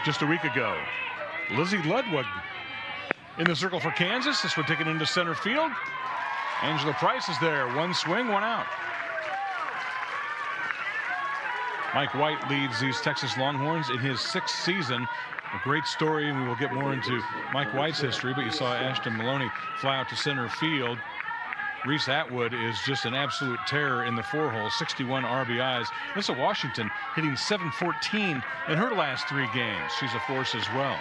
just a week ago. Lizzie Ludwig in the circle for Kansas. This one taken into center field. Angela Price is there. One swing, one out. Mike White leads these Texas Longhorns in his 6th season. A great story, and we will get more into Mike White's history, but you saw Ashton Maloney fly out to center field. Reese Atwood is just an absolute terror in the 4-hole, 61 RBIs. Alyssa Washington hitting .714 in her last 3 games. She's a force as well.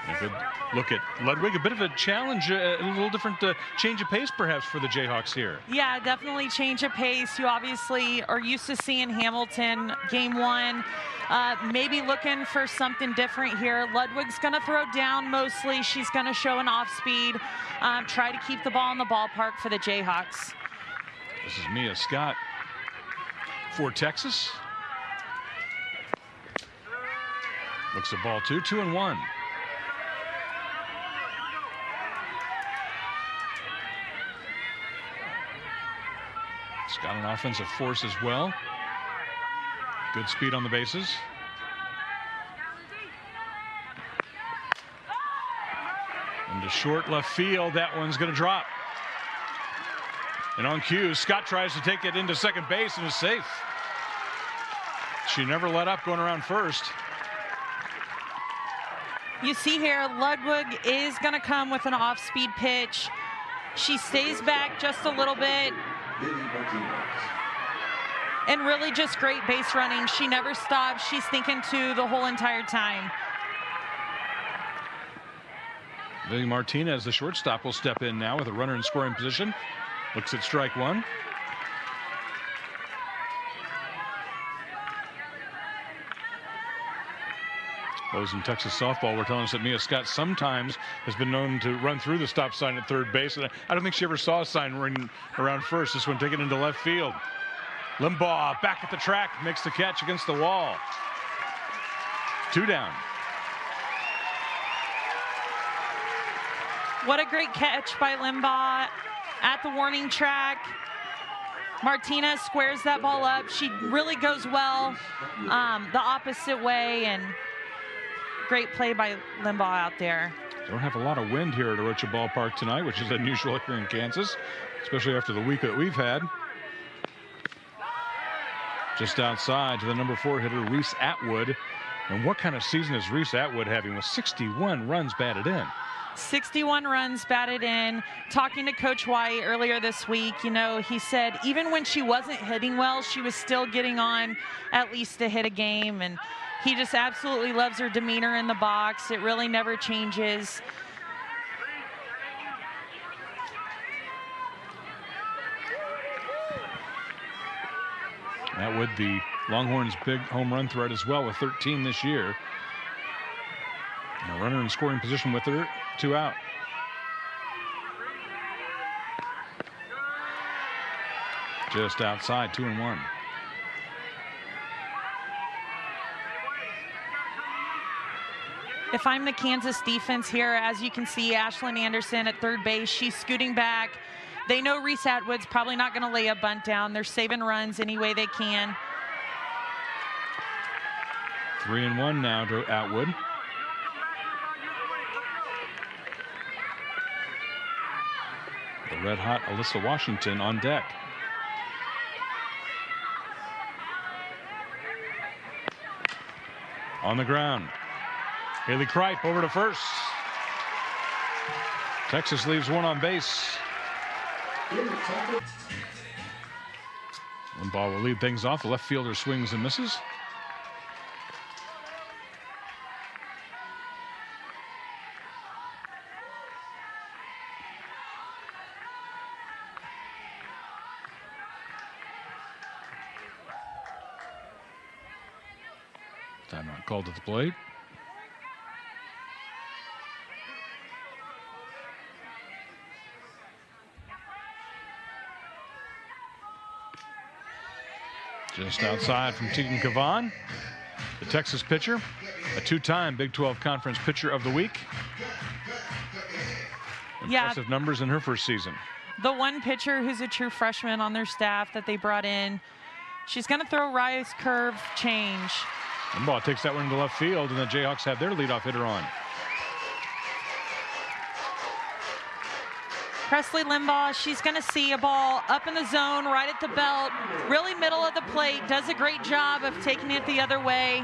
A good look at Ludwig. A bit of a challenge, a little different change of pace perhaps for the Jayhawks here. Yeah, definitely change of pace. You obviously are used to seeing Hamilton game 1. Maybe looking for something different here. Ludwig's going to throw down mostly. She's going to show an off speed. Try to keep the ball in the ballpark for the Jayhawks. This is Mia Scott for Texas. Looks at ball 2, 2-1. Got an offensive force as well. Good speed on the bases. Into short left field. That one's going to drop. And on cue, Scott tries to take it into second base and is safe. She never let up going around first. You see here, Ludwig is going to come with an off-speed pitch. She stays back just a little bit. And really just great base running. She never stops. She's thinking to the whole entire time. Lily Martinez, the shortstop, will step in now with a runner in scoring position. Looks at strike 1. Those in Texas softball were telling us that Mia Scott sometimes has been known to run through the stop sign at third base. And I don't think she ever saw a sign running around first. This one taken into left field. Limbaugh back at the track, makes the catch against the wall. 2 down. What a great catch by Limbaugh at the warning track. Martinez squares that ball up. She really goes well the opposite way, and great play by Limbaugh out there. Don't have a lot of wind here at Orocha Ballpark tonight, which is unusual here in Kansas, especially after the week that we've had. Just outside to the number 4 hitter, Reese Atwood. And what kind of season is Reese Atwood having with 61 runs batted in? 61 runs batted in. Talking to Coach White earlier this week, you know, he said even when she wasn't hitting well, she was still getting on at least to hit a game. And he just absolutely loves her demeanor in the box. It really never changes. Atwood, the Longhorns' big home run threat as well, with 13 this year. And a runner in scoring position with her, 2 out. Just outside, 2-1. If I'm the Kansas defense here, as you can see, Ashlyn Anderson at third base, she's scooting back. They know Reese Atwood's probably not going to lay a bunt down. They're saving runs any way they can. 3-1 now to Atwood. The red-hot Alyssa Washington on deck. On the ground. Haley Kripe over to first. Texas leaves 1 on base. Limbaugh will lead things off. The left fielder swings and misses. Timeout called at the plate. Just outside from Tegan Kavan, the Texas pitcher, a 2-time Big 12 Conference Pitcher of the Week. Impressive numbers in her first season. The one pitcher who's a true freshman on their staff that they brought in. She's going to throw rise curve change. Limbaugh takes that one into left field, and the Jayhawks have their leadoff hitter on. Presley Limbaugh, she's going to see a ball up in the zone, right at the belt, really middle of the plate, does a great job of taking it the other way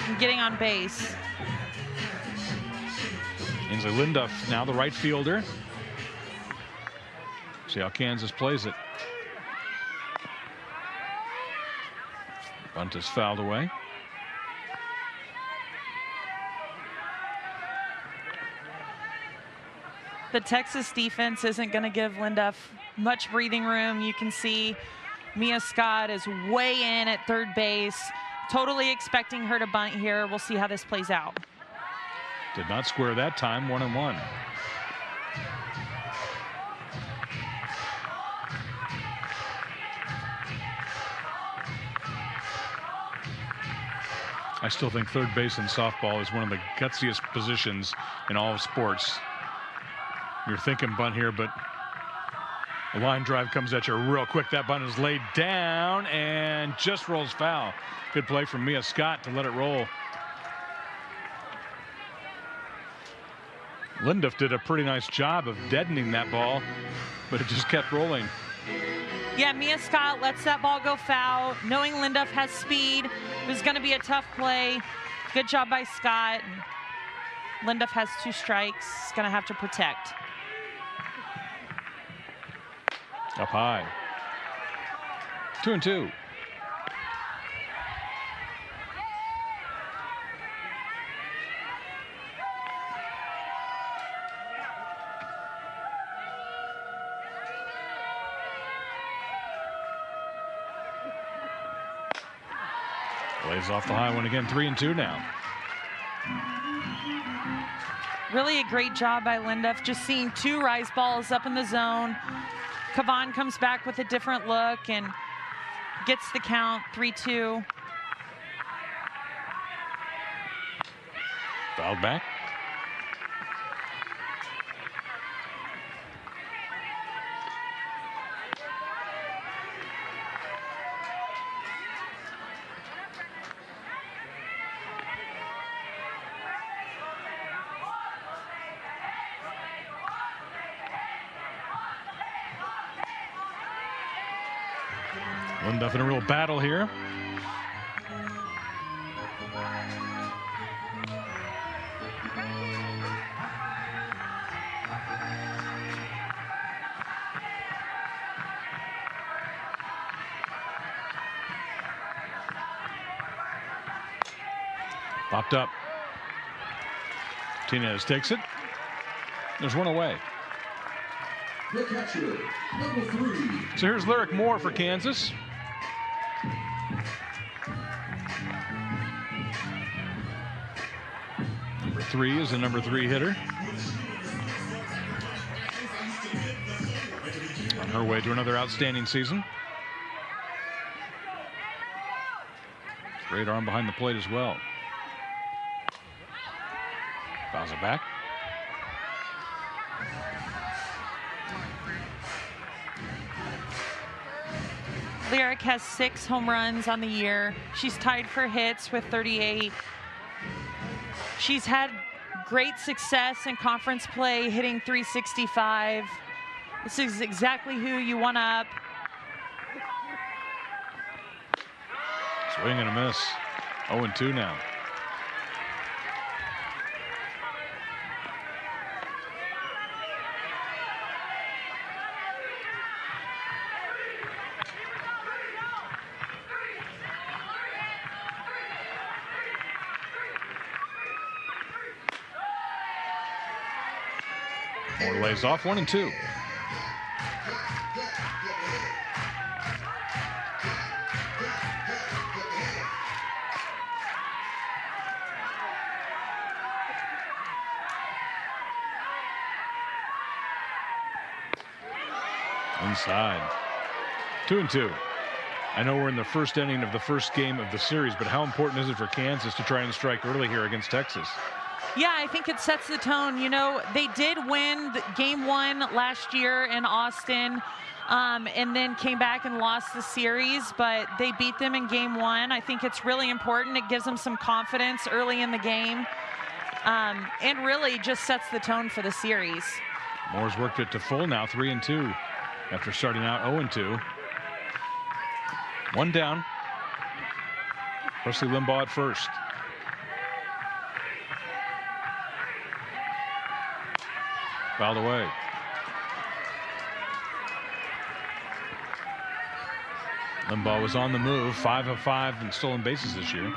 and getting on base. Ainsley Linduff now the right fielder. See how Kansas plays it. Bunt is fouled away. The Texas defense isn't going to give Linduff much breathing room. You can see Mia Scott is way in at third base. Totally expecting her to bunt here. We'll see how this plays out. Did not square that time, 1-1. I still think third base in softball is one of the gutsiest positions in all of sports. You're thinking bunt here, but a line drive comes at you real quick. That bunt is laid down and just rolls foul. Good play from Mia Scott to let it roll. Linduff did a pretty nice job of deadening that ball, but it just kept rolling. Yeah, Mia Scott lets that ball go foul, knowing Linduff has speed. It was going to be a tough play. Good job by Scott. Linduff has 2 strikes. He's going to have to protect. Up high. 2-2. Plays off the high one again. 3-2 now. Really a great job by Linduff, just seeing 2 rise balls up in the zone. Kavan comes back with a different look and gets the count, 3-2. Fouled back. Linduff in a real battle here. Popped up. Martinez takes it. There's one away. The catcher, number 3. So here's Lyric Moore for Kansas. Number 3 is the number 3 hitter. On her way to another outstanding season. Great arm behind the plate as well. Fouls it back. Lyric has 6 home runs on the year. She's tied for hits with 38. She's had great success in conference play, hitting .365. This is exactly who you want up. Swing and a miss. 0-2 now. Moore lays off 1-2. Inside. 2-2. I know we're in the first inning of the first game of the series, but how important is it for Kansas to try and strike early here against Texas? Yeah, I think it sets the tone. You know, they did win game 1 last year in Austin. and then came back and lost the series, but they beat them in game 1. I think it's really important. It gives them some confidence early in the game, and really just sets the tone for the series. Moore's worked it to full now, 3-2 after starting out 0-2. One down. Presley Limbaugh at first. Fouled away. Limbaugh was on the move, 5 of 5 in stolen bases this year.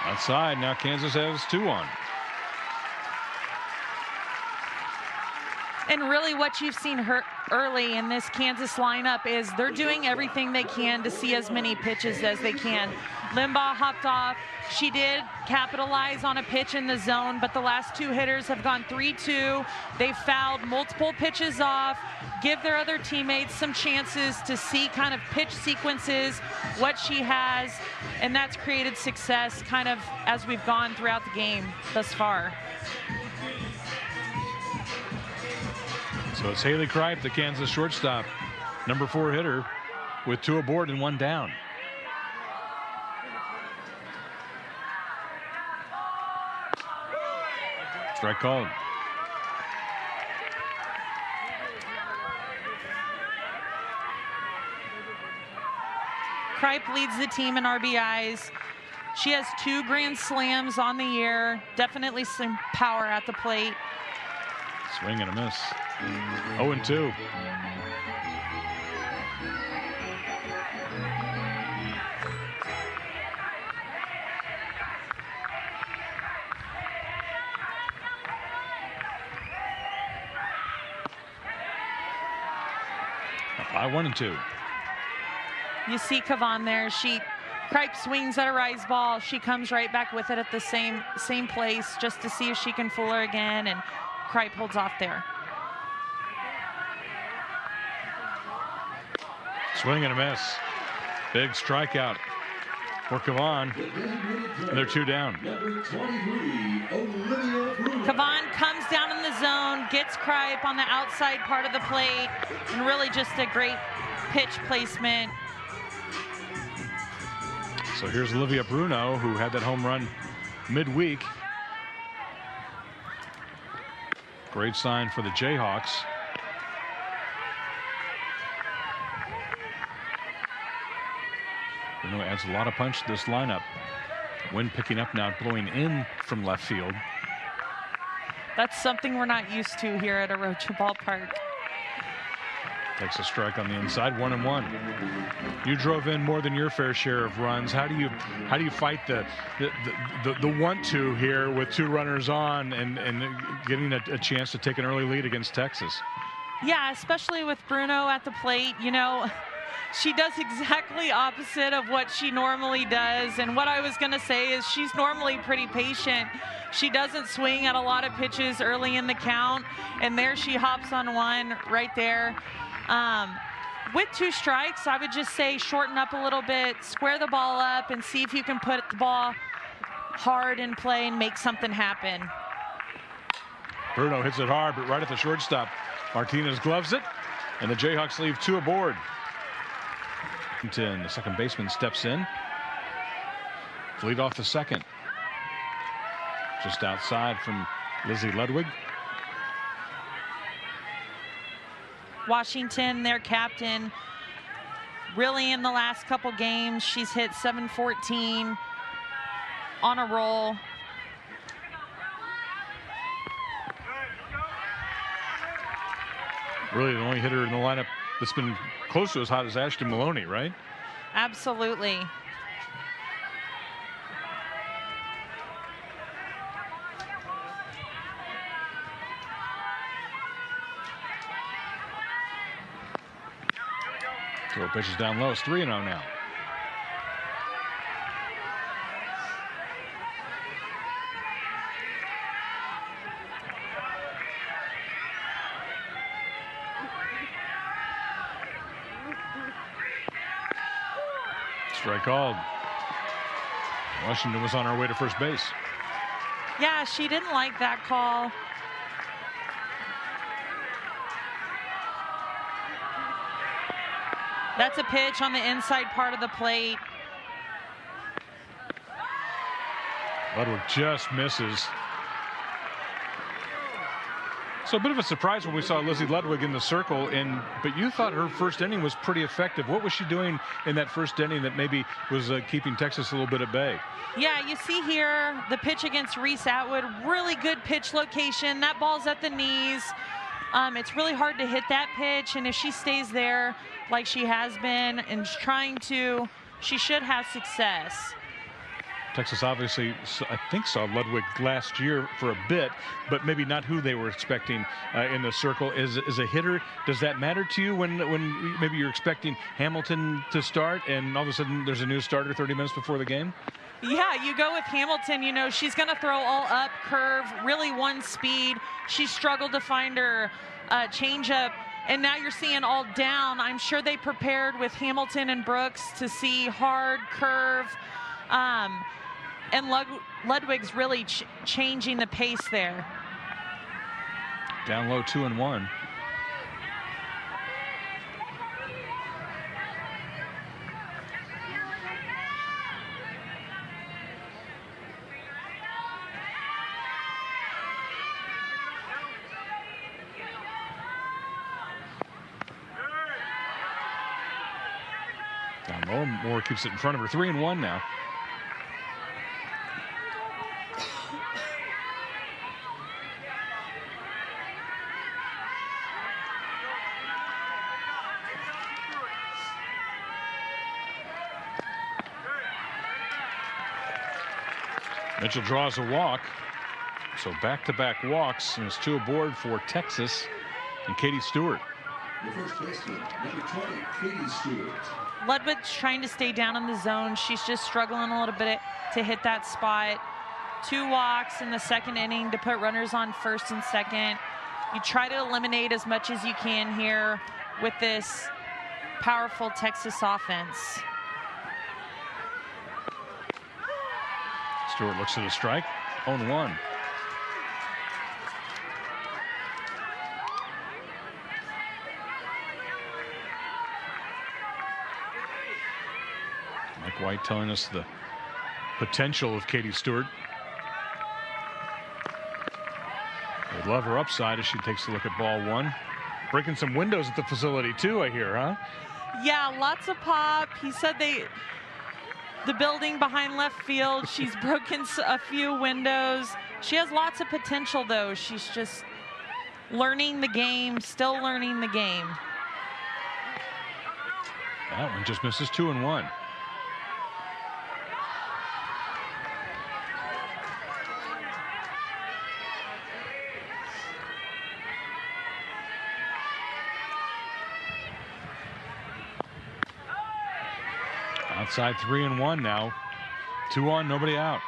Outside, now Kansas has 2 on. And really what you've seen early in this Kansas lineup is they're doing everything they can to see as many pitches as they can. Limbaugh hopped off. She did capitalize on a pitch in the zone, but the last 2 hitters have gone 3-2. They fouled multiple pitches off, give their other teammates some chances to see kind of pitch sequences, what she has, and that's created success kind of as we've gone throughout the game thus far. So it's Haley Kripe, the Kansas shortstop, number 4 hitter, with 2 aboard and 1 down. Strike called. Kripe leads the team in RBIs. She has 2 grand slams on the year. Definitely some power at the plate. Swing and a miss. 0-2. By 1-2. You see Kavan there. Kripe swings at a rise ball. She comes right back with it at the same place just to see if she can fool her again, and Kripe holds off there. Swing and a miss. Big strikeout for Kavan. And they're 2 down. Kavan comes down in the zone, gets Kripe on the outside part of the plate, and really just a great pitch placement. So here's Olivia Bruno, who had that home run midweek. Great sign for the Jayhawks. Bruno adds a lot of punch to this lineup. Wind picking up now, blowing in from left field. That's something we're not used to here at Arocha Ballpark. Takes a strike on the inside, 1-1. You drove in more than your fair share of runs. How do you fight the want to here with 2 runners on and getting a chance to take an early lead against Texas? Yeah, especially with Bruno at the plate. You know, she does exactly opposite of what she normally does. And what I was going to say is she's normally pretty patient. She doesn't swing at a lot of pitches early in the count. And there she hops on one right there. With 2 strikes, I would just say shorten up a little bit, square the ball up, and see if you can put the ball hard in play and make something happen. Bruno hits it hard, but right at the shortstop. Martinez gloves it, and the Jayhawks leave 2 aboard. The second baseman steps in. Lead off the second. Just outside from Lizzie Ludwig. Washington, their captain, really in the last couple games, she's hit .714 on a roll. Really the only hitter in the lineup that's been close to as hot as Ashton Maloney, right? Absolutely. Throw pitches down low. It's 3-0 now. Strike called. Washington was on our way to first base. Yeah, she didn't like that call. That's a pitch on the inside part of the plate. Ludwig just misses. So a bit of a surprise when we saw Lizzie Ludwig in the circle, but you thought her first inning was pretty effective. What was she doing in that first inning that maybe was keeping Texas a little bit at bay? Yeah, you see here the pitch against Reese Atwood, really good pitch location. That ball's at the knees. It's really hard to hit that pitch, and if she stays there like she has been and trying to, she should have success. Texas obviously, I think, saw Ludwig last year for a bit, but maybe not who they were expecting in the circle. As a hitter, does that matter to you when maybe you're expecting Hamilton to start and all of a sudden there's a new starter 30 minutes before the game? Yeah, you go with Hamilton, you know, she's going to throw all up, curve, really one speed. She struggled to find her changeup, and now you're seeing all down. I'm sure they prepared with Hamilton and Brooks to see hard curve. And Ludwig's really changing the pace there. Down low, 2-1. Down low, Moore keeps it in front of her. 3-1 now. Mitchell draws a walk, so back-to-back walks, and it's 2 aboard for Texas and Katie Stewart. The first baseman, number 20, Katie Stewart. Ludwig's trying to stay down in the zone. She's just struggling a little bit to hit that spot. 2 walks in the second inning to put runners on first and second. You try to eliminate as much as you can here with this powerful Texas offense. Stewart looks at a strike, 0-1. Mike White telling us the potential of Katie Stewart. They love her upside as she takes a look at ball 1. Breaking some windows at the facility too, I hear, huh? Yeah, lots of pop. He said the building behind left field, she's broken a few windows. She has lots of potential, though. She's just learning the game, still learning the game. That one just misses. 2-1. Outside 3-1 now. 2 on, nobody out.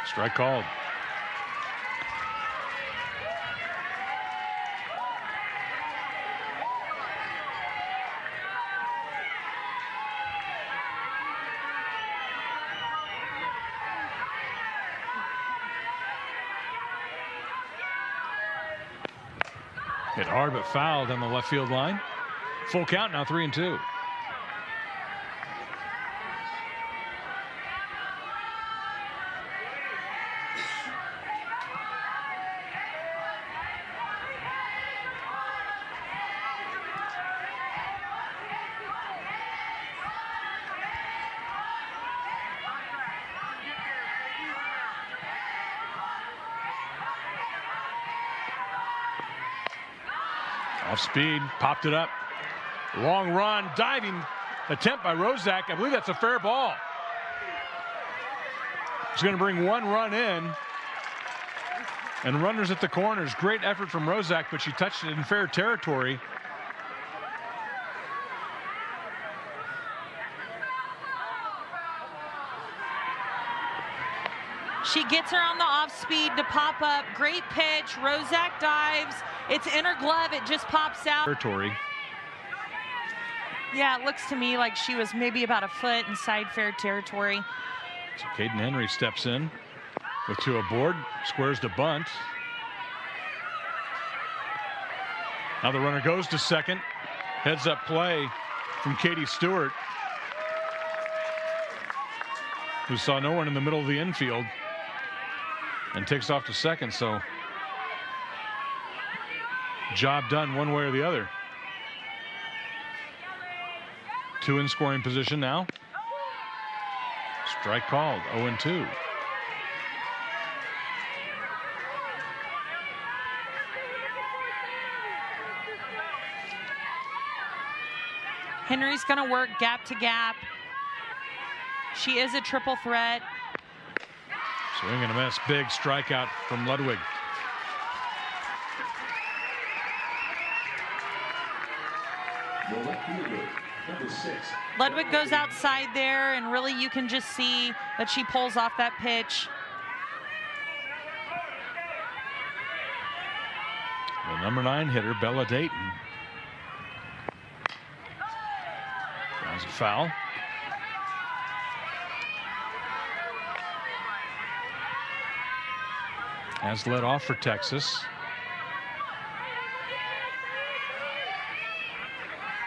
Strike called. Hit hard but fouled on the left field line. Full count now, 3-2. Off speed, popped it up. Long run, diving attempt by Rozak. I believe that's a fair ball. It's going to bring 1 run in. And runners at the corners. Great effort from Rozak, but she touched it in fair territory. She gets her on the off speed to pop up. Great pitch. Rozak dives. It's in her glove. It just pops out. Territory. Yeah, it looks to me like she was maybe about a foot inside fair territory. So Caden Henry steps in with 2 aboard, squares to bunt. Now the runner goes to second. Heads up play from Katie Stewart, who saw no one in the middle of the infield and takes off to second. So job done one way or the other. 2 in scoring position now. Strike called, 0-2. Henry's going to work gap to gap. She is a triple threat. Swing and a miss. Big strikeout from Ludwig. The left fielder, number 6. Ludwig goes outside there, and really you can just see that she pulls off that pitch. The number 9 hitter, Bella Dayton. That was a foul. Has led off for Texas.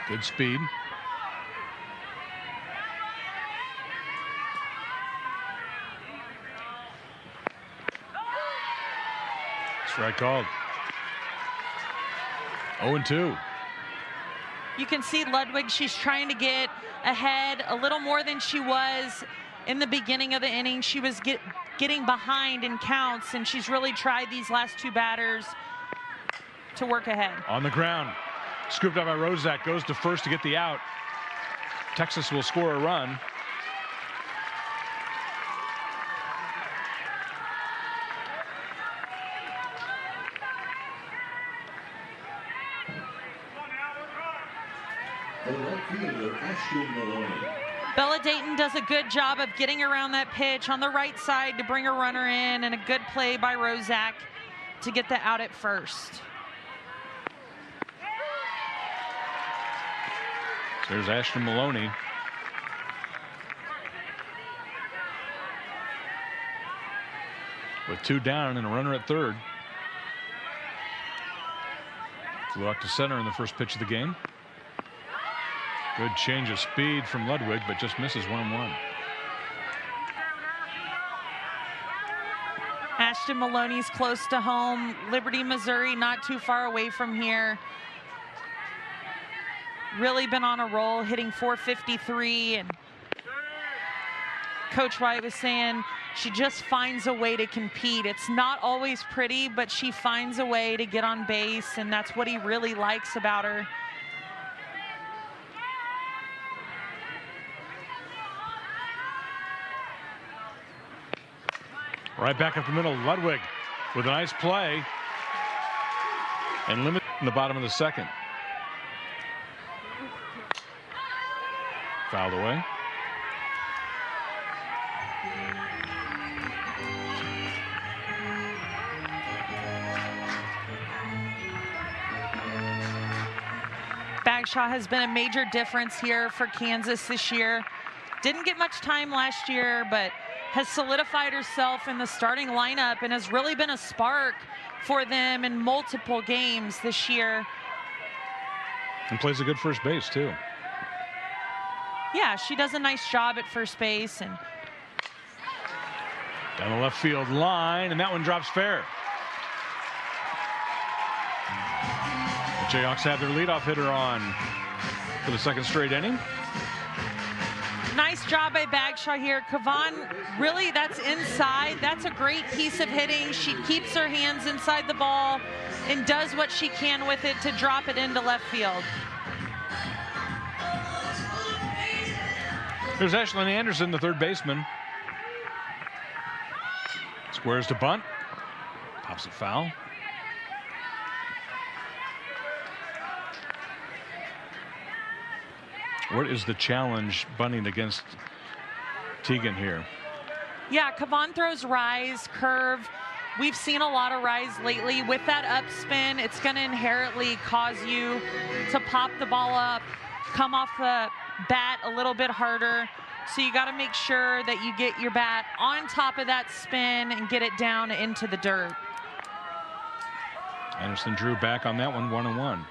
Good speed. Strike called. 0-2. You can see Ludwig, she's trying to get ahead a little more than she was in the beginning of the inning. She was getting behind in counts, and she's really tried these last 2 batters to work ahead. On the ground. Scooped up by Rozak, goes to first to get the out. Texas will score a run. The right fielder, Ashton Maloney. Bella Dayton does a good job of getting around that pitch on the right side to bring her runner in, and a good play by Rozak to get the out at first. So there's Ashton Maloney. With 2 down and a runner at third. Flew out to center in the first pitch of the game. Good change of speed from Ludwig, but just misses 1-1. Ashton Maloney's close to home. Liberty, Missouri, not too far away from here. Really been on a roll, hitting .453, and Coach White was saying she just finds a way to compete. It's not always pretty, but she finds a way to get on base, and that's what he really likes about her. Right back up the middle, Ludwig with a nice play and limit in the bottom of the second. Fouled away. Bagshaw has been a major difference here for Kansas this year. Didn't get much time last year, but has solidified herself in the starting lineup and has really been a spark for them in multiple games this year. And plays a good first base, too. Yeah, she does a nice job at first base. And down the left field line, and that one drops fair. The Jayhawks have their leadoff hitter on for the second straight inning. Nice job by Bagshaw here. Kavan, really, that's inside. That's a great piece of hitting. She keeps her hands inside the ball and does what she can with it to drop it into left field. There's Ashlyn Anderson, the third baseman. Squares to bunt. Pops it foul. What is the challenge bunting against Teagan here? Yeah, Kavon throws rise, curve. We've seen a lot of rise lately. With that upspin, it's going to inherently cause you to pop the ball up, come off the bat a little bit harder. So you got to make sure that you get your bat on top of that spin and get it down into the dirt. Anderson drew back on that one, 1-1.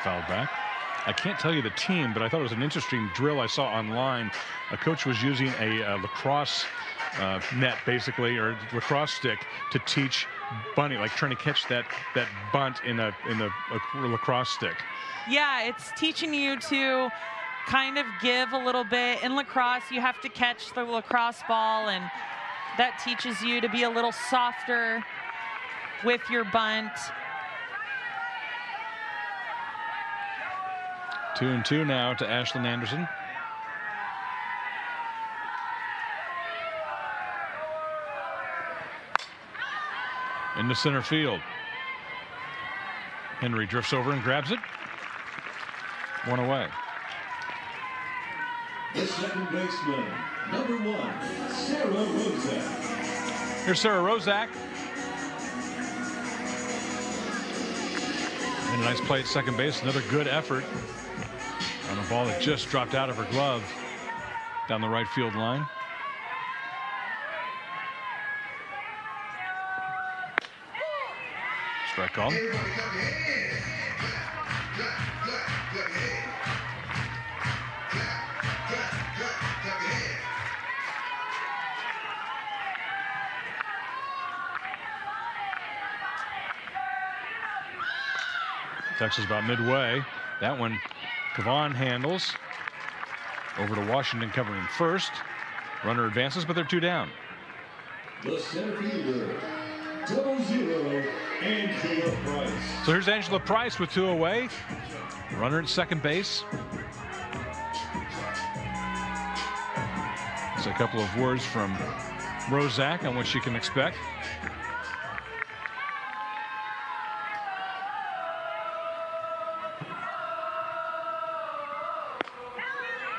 Fouled back. I can't tell you the team, but I thought it was an interesting drill I saw online. A coach was using a lacrosse net, basically, or lacrosse stick to teach bunting, like trying to catch that bunt in a lacrosse stick. Yeah, it's teaching you to kind of give a little bit. In lacrosse, you have to catch the lacrosse ball, and that teaches you to be a little softer with your bunt. 2-2 now to Ashlyn Anderson. Into center field. Henry drifts over and grabs it. One away. The second baseman, number 1, Sarah Rozak. Here's Sarah Rozak. And a nice play at second base. Another good effort on a ball that just dropped out of her glove down the right field line. Strike call. Texas about midway. That one Kavon handles. Over to Washington covering first. Runner advances, but they're 2 down. The center fielder, 00, Angela Price. So here's Angela Price with 2 away. Runner at second base. It's a couple of words from Rozak on what she can expect.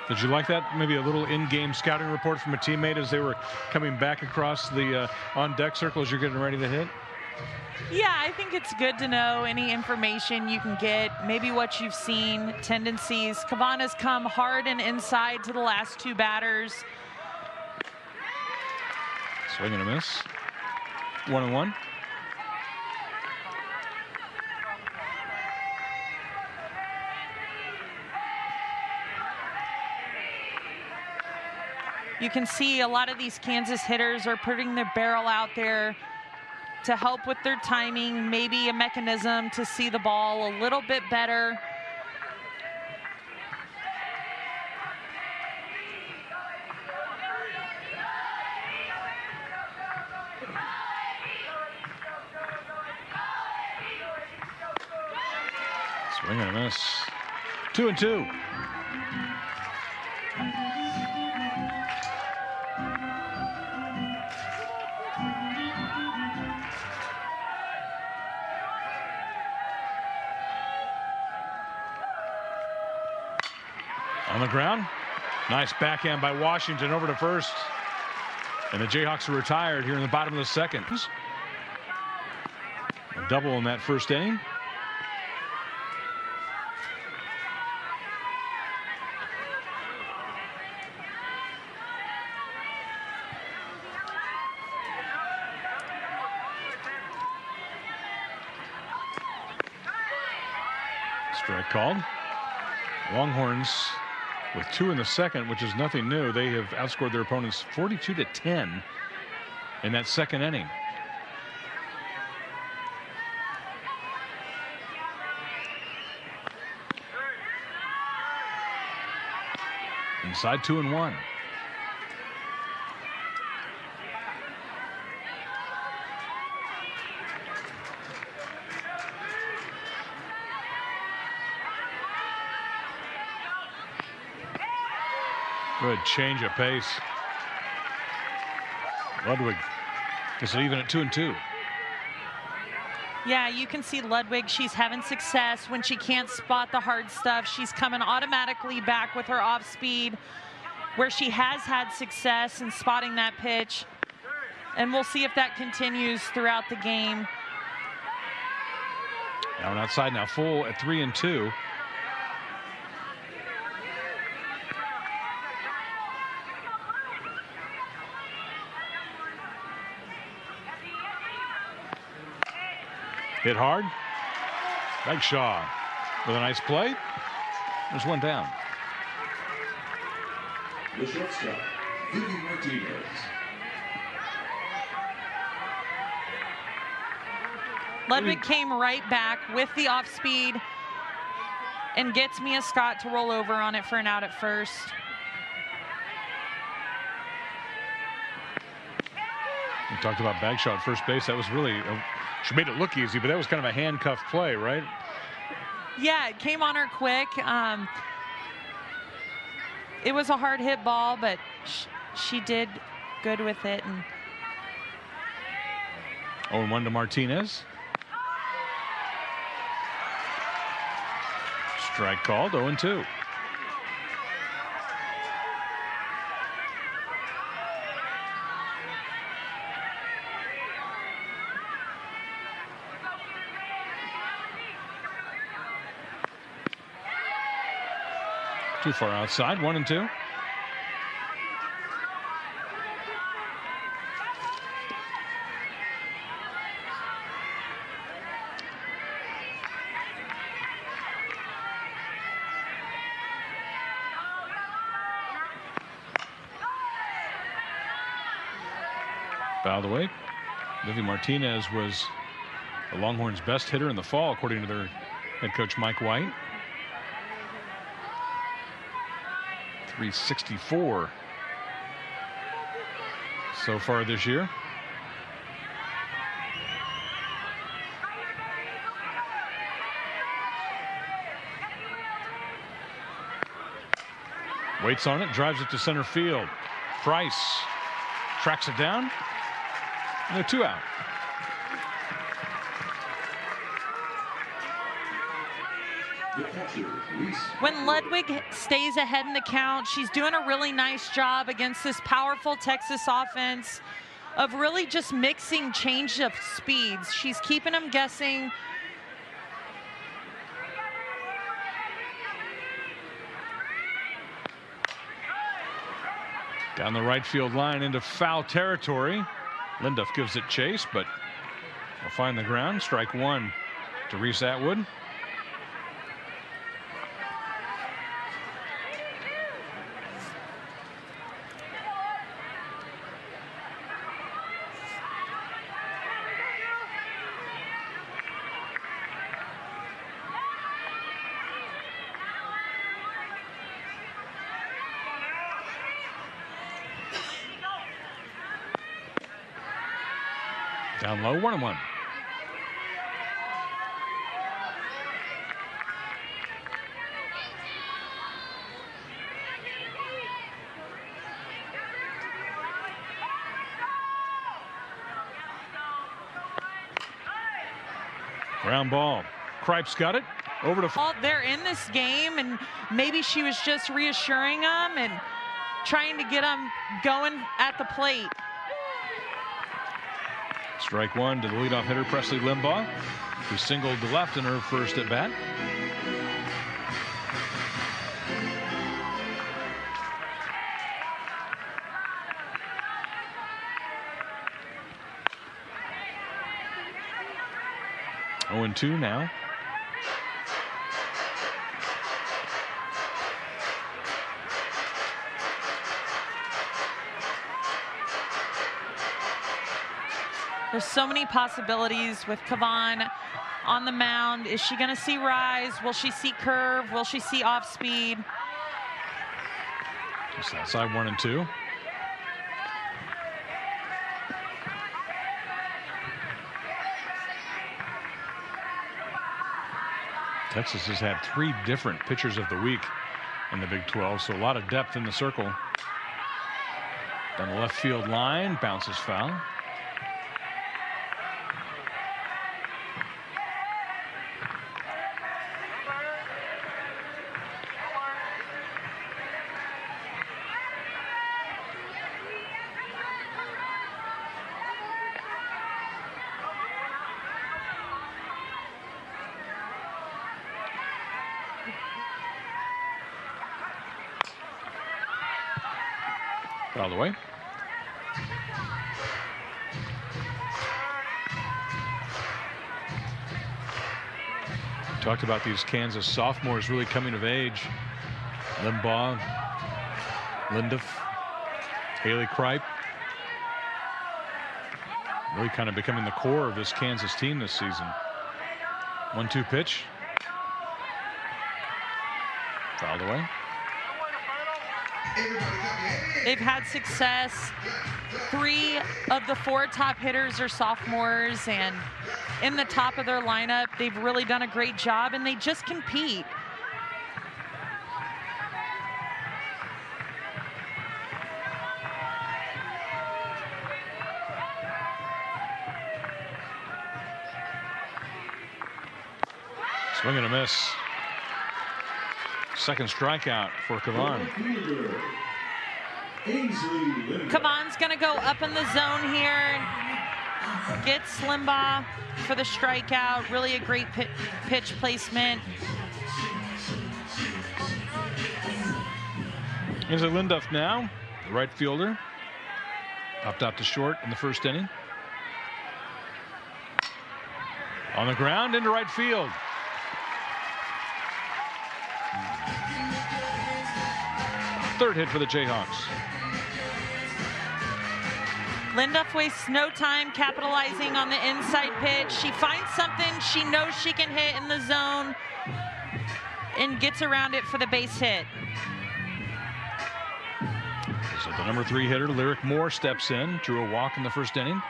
Did you like that? Maybe a little in-game scouting report from a teammate as they were coming back across the on-deck circle as you're getting ready to hit? Yeah, I think it's good to know any information you can get, maybe what you've seen, tendencies. Kavon has come hard and inside to the last 2 batters. Swing and a miss. 1-1. You can see a lot of these Kansas hitters are putting their barrel out there to help with their timing, maybe a mechanism to see the ball a little bit better. Swing and a miss. 2-2. On the ground. Nice backhand by Washington over to first. And the Jayhawks are retired here in the bottom of the second. A double in that first inning. Strike called. Longhorns with 2 in the second, which is nothing new. They have outscored their opponents 42-10 in that second inning. Inside 2-1. Good change of pace. Ludwig is even at 2-2. Yeah, you can see Ludwig, she's having success when she can't spot the hard stuff. She's coming automatically back with her off speed where she has had success in spotting that pitch. And we'll see if that continues throughout the game. Down outside now, full at 3-2. Hit hard. Bagshaw with a nice play. There's one down. The shortstop, Vivi Martinez. Ludwig came right back with the off speed and gets Mia Scott to roll over on it for an out at first. We talked about Bagshaw at first base. That was really, she made it look easy, but that was kind of a handcuffed play, right? Yeah, it came on her quick. It was a hard hit ball, but she did good with it. And 0-1 to Martinez. Strike called, 0-2. Too far outside, 1-2. Fouled away. Vivi Martinez was the Longhorns' best hitter in the fall, according to their head coach Mike White. 364 so far this year. Waits on it, drives it to center field. Price tracks it down, and they're 2 out. When Ludwig stays ahead in the count, she's doing a really nice job against this powerful Texas offense of really just mixing change of speeds. She's keeping them guessing. Down the right field line into foul territory. Linduff gives it chase, but will find the ground. Strike one to Reese Atwood. Down low, 1-1. Ground ball. Cripes got it over to. They're in this game, and maybe she was just reassuring them and trying to get them going at the plate. Strike one to the leadoff hitter, Presley Limbaugh, who singled to left in her first at bat. Oh, and 2 now. There's so many possibilities with Kavan on the mound. Is she going to see rise? Will she see curve? Will she see off speed? Just outside 1 and 2. Texas has had 3 different pitchers of the week in the Big 12, so a lot of depth in the circle. Down the left field line, bounces foul. Fouled away. Talked about these Kansas sophomores really coming of age. Limbaugh, Linduff, Haley Kripe. Really kind of becoming the core of this Kansas team this season. 1-2 pitch. Fouled away. They've had success. 3 of the 4 top hitters are sophomores, and in the top of their lineup, they've really done a great job, and they just compete. Swing and a miss. Second strikeout for Kavan. Kavan's going to go up in the zone here. Gets Limbaugh for the strikeout. Really a great pitch placement. Here's a Linduff now, the right fielder. Popped out to short in the first inning. On the ground into right field. Third hit for the Jayhawks. Linduff wastes no time capitalizing on the inside pitch. She finds something she knows she can hit in the zone and gets around it for the base hit. So the number 3 hitter, Lyric Moore, steps in, drew a walk in the first inning.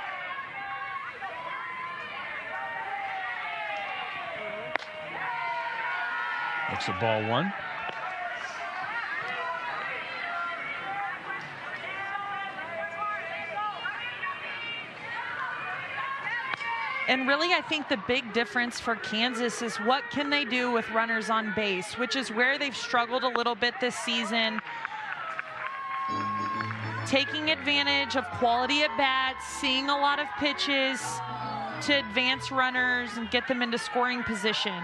Looks at ball 1. And really, I think the big difference for Kansas is what can they do with runners on base, which is where they've struggled a little bit this season. Taking advantage of quality at bats, seeing a lot of pitches to advance runners and get them into scoring position.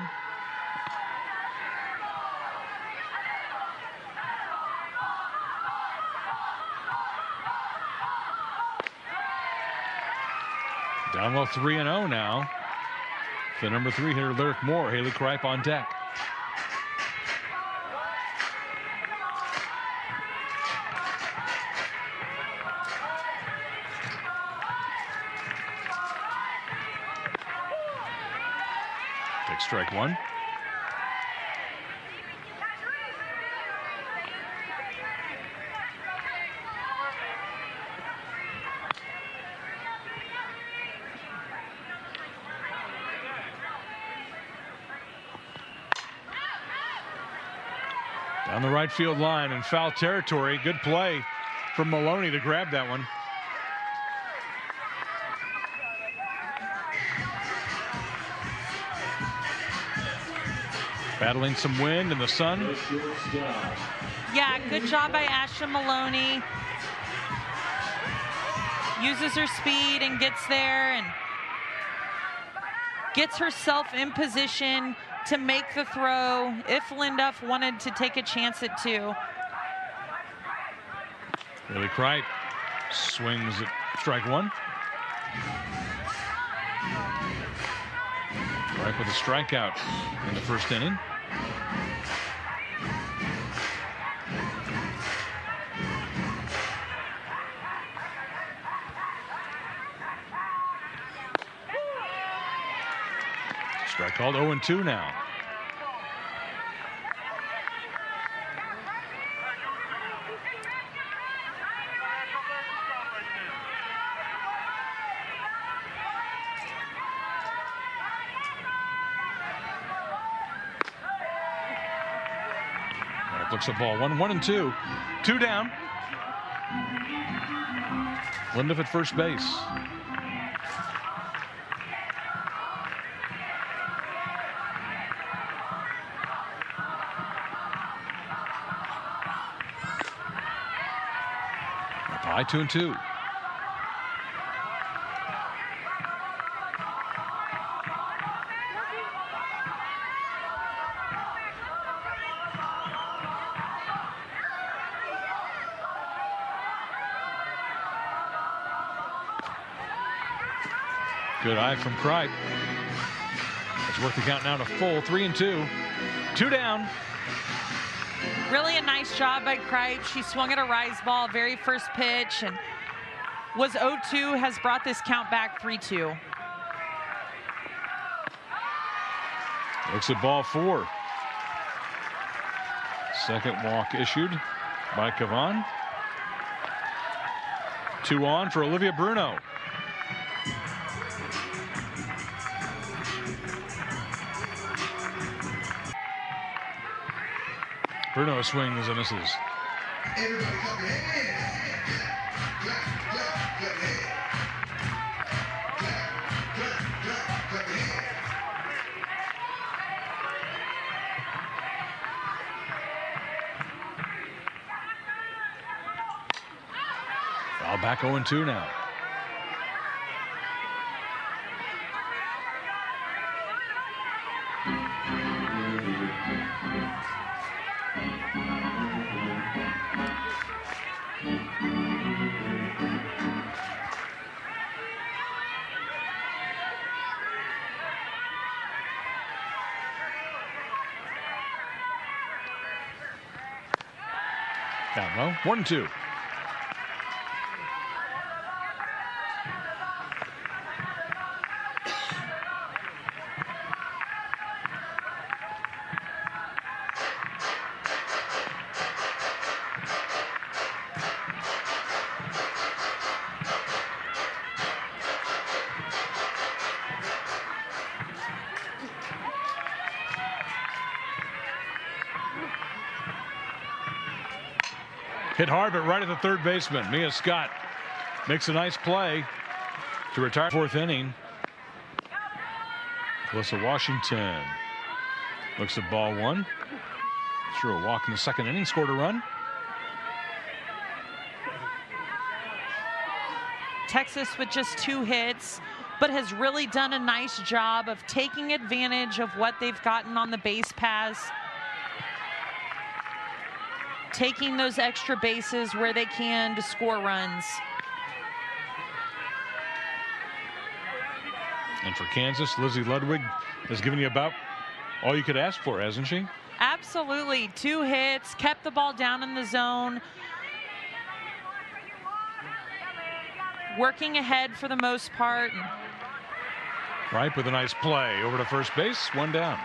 Down low 3-0 now. The number 3 hitter, Lyric Moore. Haley Kripe on deck. Take strike 1. Down the right field line in foul territory. Good play from Maloney to grab that one. Battling some wind and the sun. Yeah, good job by Ashton Maloney. Uses her speed and gets there and gets herself in position to make the throw if Linduff wanted to take a chance at 2. Haley Kripe swings at strike 1. Kripe with a strikeout in the first inning. Strike called. 0-2 now. Looks at ball 1-2. 2 down. Linduff at first base. Up high, 2-2. Good eye from Kripe. Let's work the count now to full 3-2. 2 down. Really a nice job by Kripe. She swung at a rise ball, very first pitch, and was 0-2, has brought this count back 3-2. Looks at ball 4. Second walk issued by Cavan. 2 on for Olivia Bruno. Bruno swings and misses. Everybody clap your hands. Clap, clap, clap your hands. Clap, clap, clap, clap your hands. Foul back 0-2 now. Down low, 1-2. Hit hard, but right at the third baseman. Mia Scott makes a nice play to retire. 4th inning. Alyssa Washington looks at ball 1. Threw a walk in the 2nd inning, scored a run. Texas with just 2 hits, but has really done a nice job of taking advantage of what they've gotten on the base paths, taking those extra bases where they can to score runs. And for Kansas, Lizzie Ludwig has given you about all you could ask for, hasn't she? Absolutely. 2 hits, kept the ball down in the zone, working ahead for the most part. Right, with a nice play over to first base, 1 down.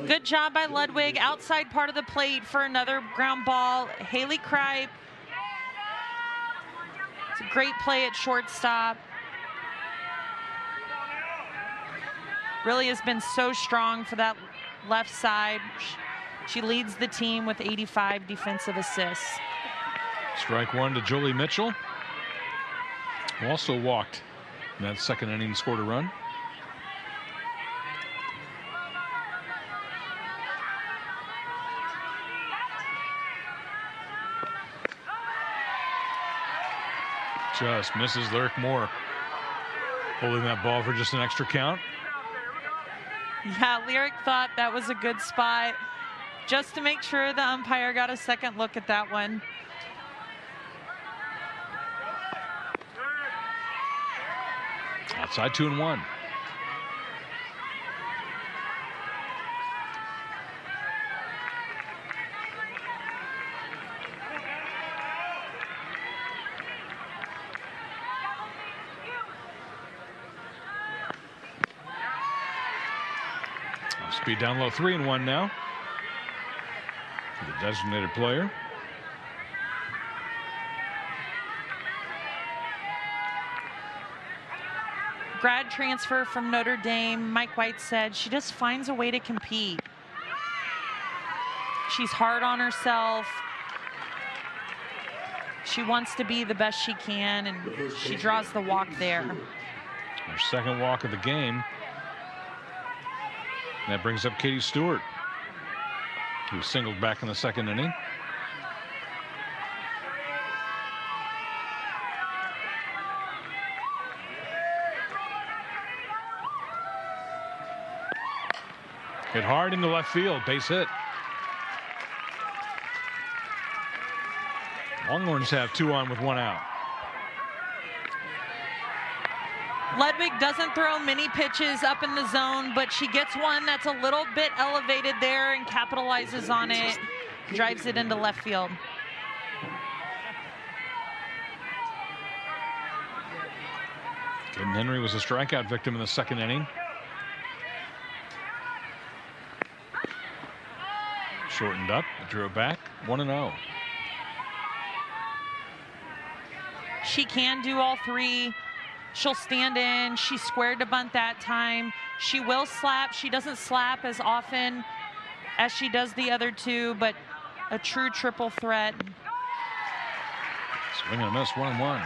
Good job by Ludwig, outside part of the plate for another ground ball. Haley Kripe. It's a great play at shortstop. Really has been so strong for that left side. She leads the team with 85 defensive assists. Strike 1 to Julie Mitchell, who also walked in that 2nd inning, scored a run. Just misses. Lyric Moore holding that ball for just an extra count. Yeah, Lyric thought that was a good spot, just to make sure the umpire got a second look at that one. Outside 2-1. Speed down low, 3-1 now. The designated player. Grad transfer from Notre Dame, Mike White said she just finds a way to compete. She's hard on herself. She wants to be the best she can, and she draws the walk there. Her 2nd walk of the game. That brings up Katie Stewart, who singled back in the 2nd inning. Hit hard into left field, base hit. Longhorns have 2 on with 1 out. Ludwig doesn't throw many pitches up in the zone, but she gets one that's a little bit elevated there and capitalizes on it, drives it into left field. Caden Henry was a strikeout victim in the 2nd inning. Shortened up, drew it back, 1-0. She can do all 3. She'll stand in. She squared to bunt that time. She will slap. She doesn't slap as often as she does the other 2, but a true triple threat. Swing and a miss, 1-1.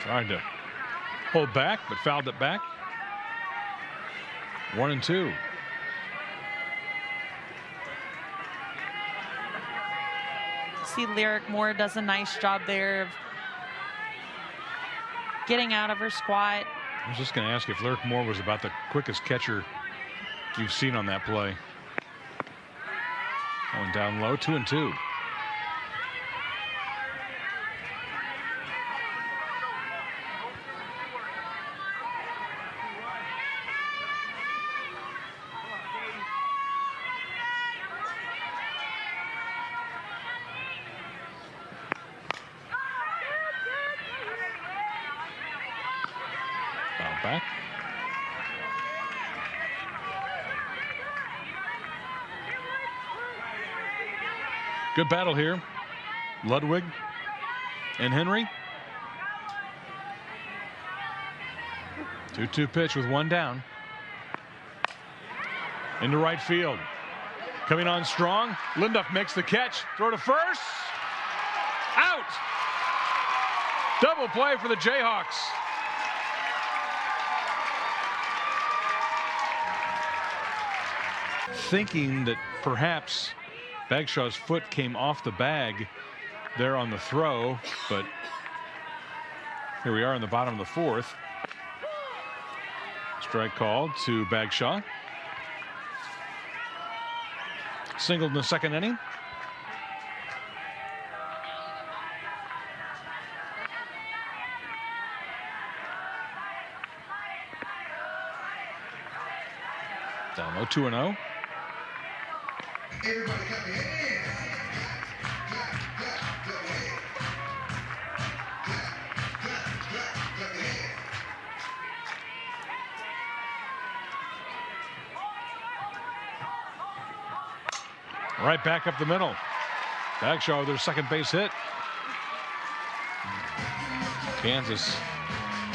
Trying to hold back, but fouled it back. 1-2. See, Lyric Moore does a nice job there of getting out of her squat. I was just going to ask if Lyric Moore was about the quickest catcher you've seen on that play. Going down low, 2-2. Back. Good battle here. Ludwig and Henry. 2-2 pitch with 1 down. Into right field. Coming on strong. Linduff makes the catch. Throw to first. Out. Double play for the Jayhawks. Thinking that perhaps Bagshaw's foot came off the bag there on the throw, but here we are in the bottom of the 4th. Strike called to Bagshaw. Singled in the 2nd inning. Down low, 2-0. Everybody clap your hands. Clap, clap, clap your hands. Clap, clap, clap, clap your hands. Right back up the middle. Bagshaw with their 2nd base hit. Kansas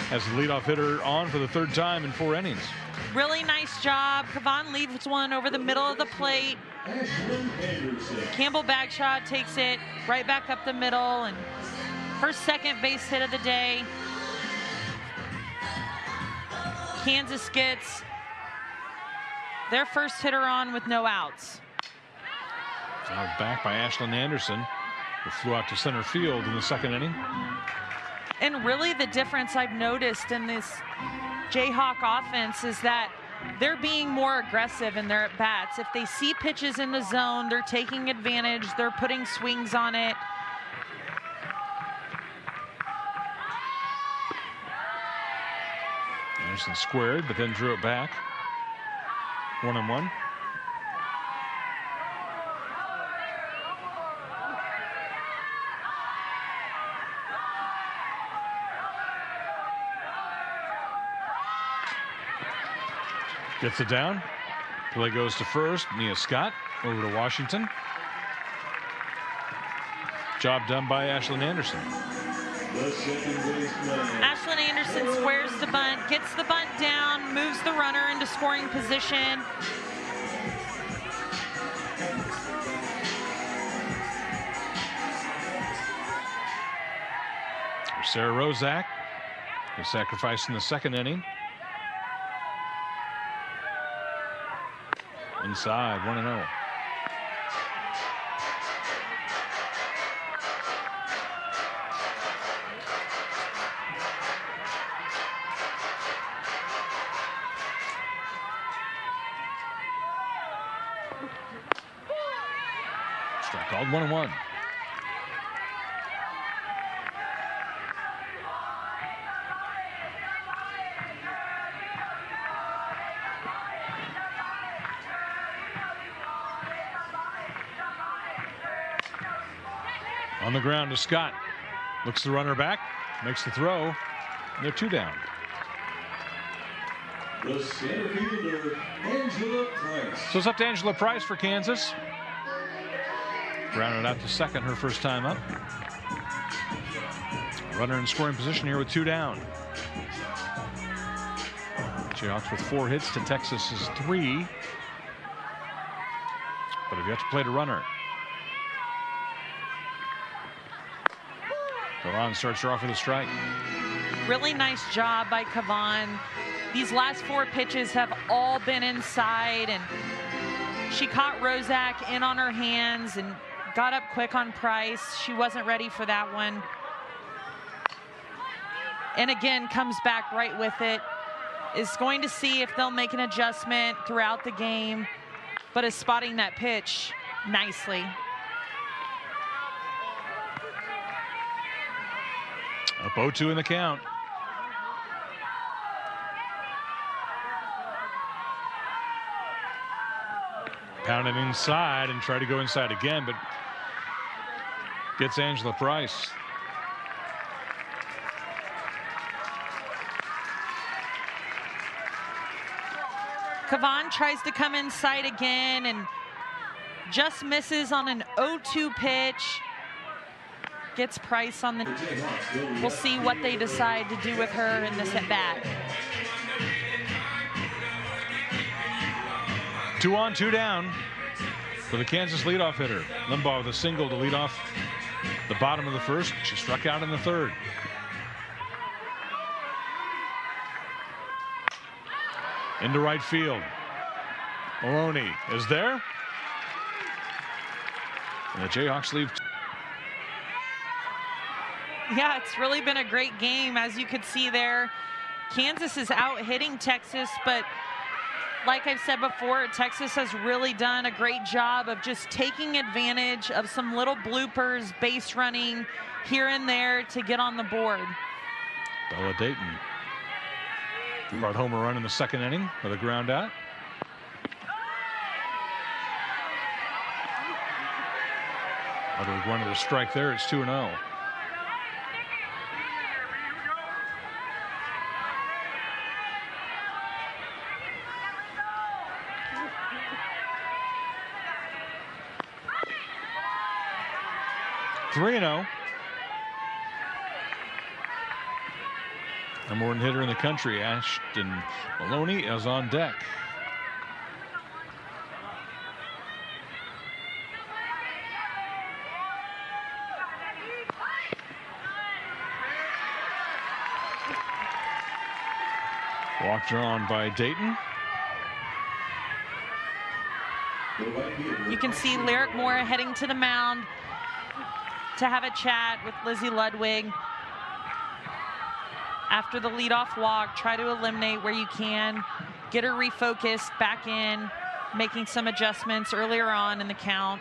has the leadoff hitter on for the 3rd time in 4 innings. Really nice job. Kavan leaves one over the middle of the plate. Campbell Bagshaw takes it right back up the middle, and her 2nd base hit of the day. Kansas gets their 1st hitter on with no outs. Fouled back by Ashlyn Anderson, who flew out to center field in the 2nd inning. And really the difference I've noticed in this Jayhawk offense is that they're being more aggressive in their at-bats. If they see pitches in the zone, they're taking advantage. They're putting swings on it. Anderson squared, but then drew it back. 1-1. Gets it down. Play goes to first. Mia Scott over to Washington. Job done by Ashlyn Anderson. Ashlyn Anderson squares the bunt, gets the bunt down, moves the runner into scoring position. Sarah Rozak was sacrificed in the 2nd inning. Inside, 1-0. Strike called, 1-1. On the ground to Scott. Looks the runner back, makes the throw, and they're 2 down. The center fielder, Angela Price. So it's up to Angela Price for Kansas. Grounded out to second her first time up. Runner in scoring position here with 2 down. Jayhawks with 4 hits to Texas's 3. But have yet to play to runner. Kavan starts her off with a strike. Really nice job by Kavan. These last 4 pitches have all been inside, and she caught Rozak in on her hands and got up quick on Price. She wasn't ready for that one. And again, comes back right with it. Is going to see if they'll make an adjustment throughout the game, but is spotting that pitch nicely. Up 0-2 in the count. Pounded inside and tried to go inside again, but gets Angela Price. Kavan tries to come inside again and just misses on an 0-2 pitch. Gets Price on the... We'll see what they decide to do with her in this at-bat. 2 on, 2 down for the Kansas leadoff hitter. Limbaugh with a single to lead off the bottom of the first. She struck out in the third. Into right field. Maloney is there. And the Jayhawks leave. Yeah, it's really been a great game, as you could see there. Kansas is out hitting Texas, but like I've said before, Texas has really done a great job of just taking advantage of some little bloopers, base running here and there to get on the board. Bella Dayton brought home a run in the second inning with a ground out. Ludwig wanted to strike there. It's 2-0. Number 1 hitter in the country, Ashton Maloney, is on deck. Walk drawn by Dayton. You can see Lyric Moore heading to the mound to have a chat with Lizzie Ludwig. After the leadoff walk, try to eliminate where you can, get her refocused back in, making some adjustments earlier on in the count.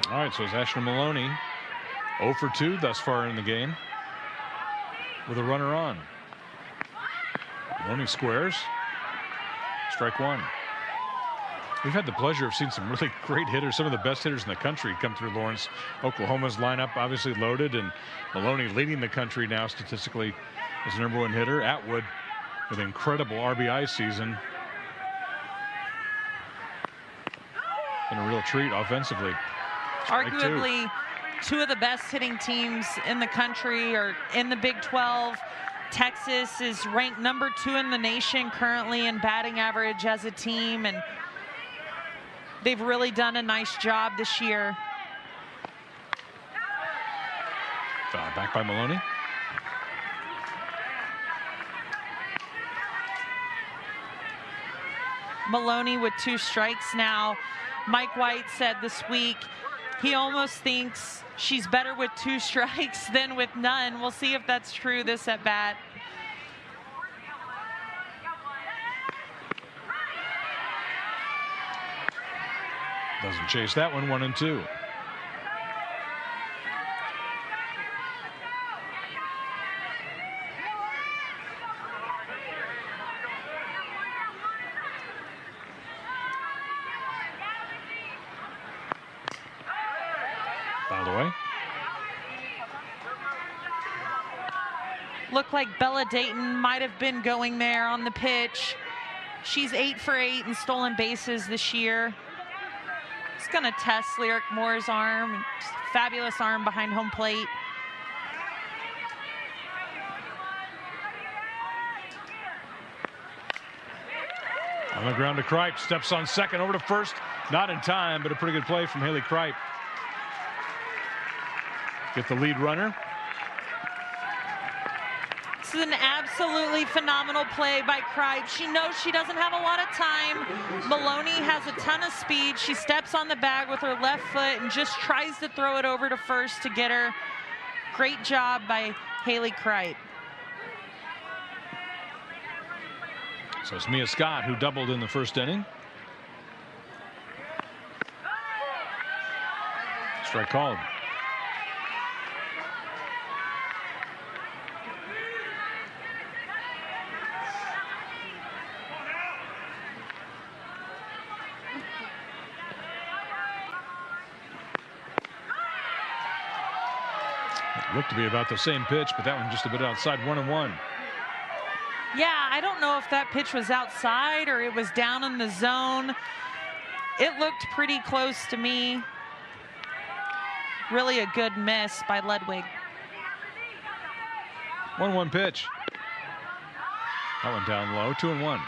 All right, so it's Ashton Maloney, 0 for 2 thus far in the game, with a runner on. Maloney squares. Strike 1. We've had the pleasure of seeing some really great hitters, some of the best hitters in the country come through Lawrence. Oklahoma's lineup obviously loaded, and Maloney leading the country now statistically as the number 1 hitter. Atwood with an incredible RBI season. Been a real treat offensively. Strike Arguably 2 of the best hitting teams in the country or in the Big 12. Texas is ranked number 2 in the nation currently in batting average as a team, and they've really done a nice job this year. Back by Maloney. Maloney with 2 strikes now. Mike White said this week he almost thinks she's better with 2 strikes than with none. We'll see if that's true this at bat. Doesn't chase that one. 1-2. By the way, looked like Bella Dayton might have been going there on the pitch. She's 8 for 8 in stolen bases this year. It's going to test Lyric Moore's arm. Fabulous arm behind home plate. On the ground to Kripe. Steps on second, over to first. Not in time, but a pretty good play from Haley Kripe. Get the lead runner. This is an absolutely phenomenal play by Kripe. She knows she doesn't have a lot of time. Maloney has a ton of speed. She steps on the bag with her left foot and just tries to throw it over to first to get her. Great job by Haley Kripe. So it's Mia Scott who doubled in the first inning. Strike called. Looked to be about the same pitch, but that one just a bit outside. 1-1. Yeah, I don't know if that pitch was outside or it was down in the zone. It looked pretty close to me. Really a good miss by Ludwig. 1-1 pitch. That one down low. 2-1.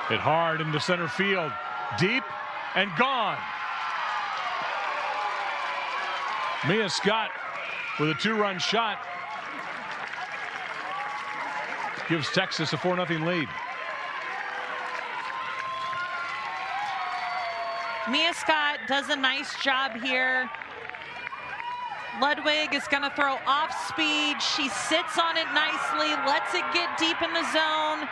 Hit hard into center field, deep and gone. Mia Scott with a 2-run shot gives Texas a 4-0 lead. Mia Scott does a nice job here. Ludwig is going to throw off speed. She sits on it nicely, lets it get deep in the zone,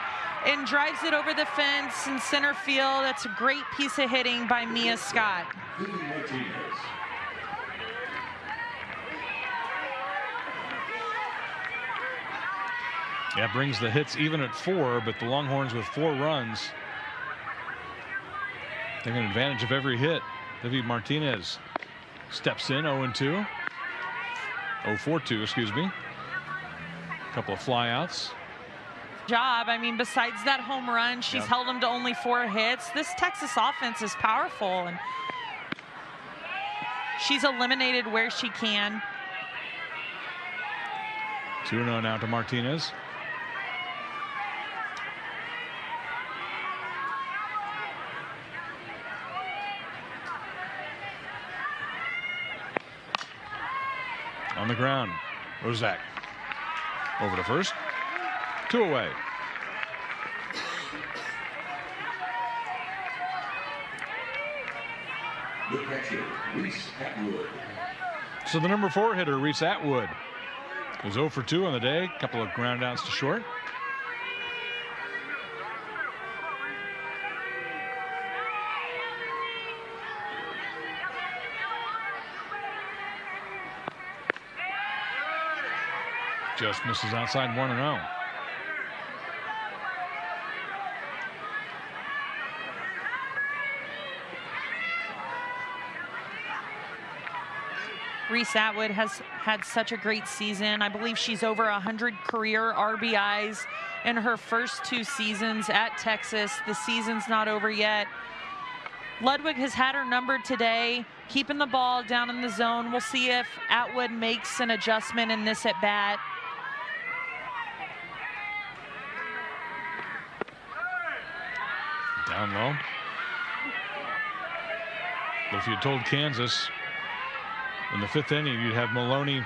and drives it over the fence in center field. That's a great piece of hitting by Mia Scott. Yeah, brings the hits even at 4, but the Longhorns with 4 runs taking advantage of every hit. Vivi Martinez steps in. 0-2. 0-4-2, excuse me. A couple of flyouts. Job. I mean, besides that home run, she's held them to only 4 hits. This Texas offense is powerful, and she's eliminated where she can. 2-0 now to Martinez. On the ground, Rozak over to first. 2 away. The catcher, Reese Atwood. So the number 4 hitter, Reese Atwood, was 0 for 2 on the day. A couple of ground outs to short. Just misses outside. 1-0. Reese Atwood has had such a great season. I believe she's over 100 career RBIs in her first 2 seasons at Texas. The season's not over yet. Ludwig has had her numbered today, keeping the ball down in the zone. We'll see if Atwood makes an adjustment in this at bat. Down low. But if you told Kansas in the 5th inning you'd have Maloney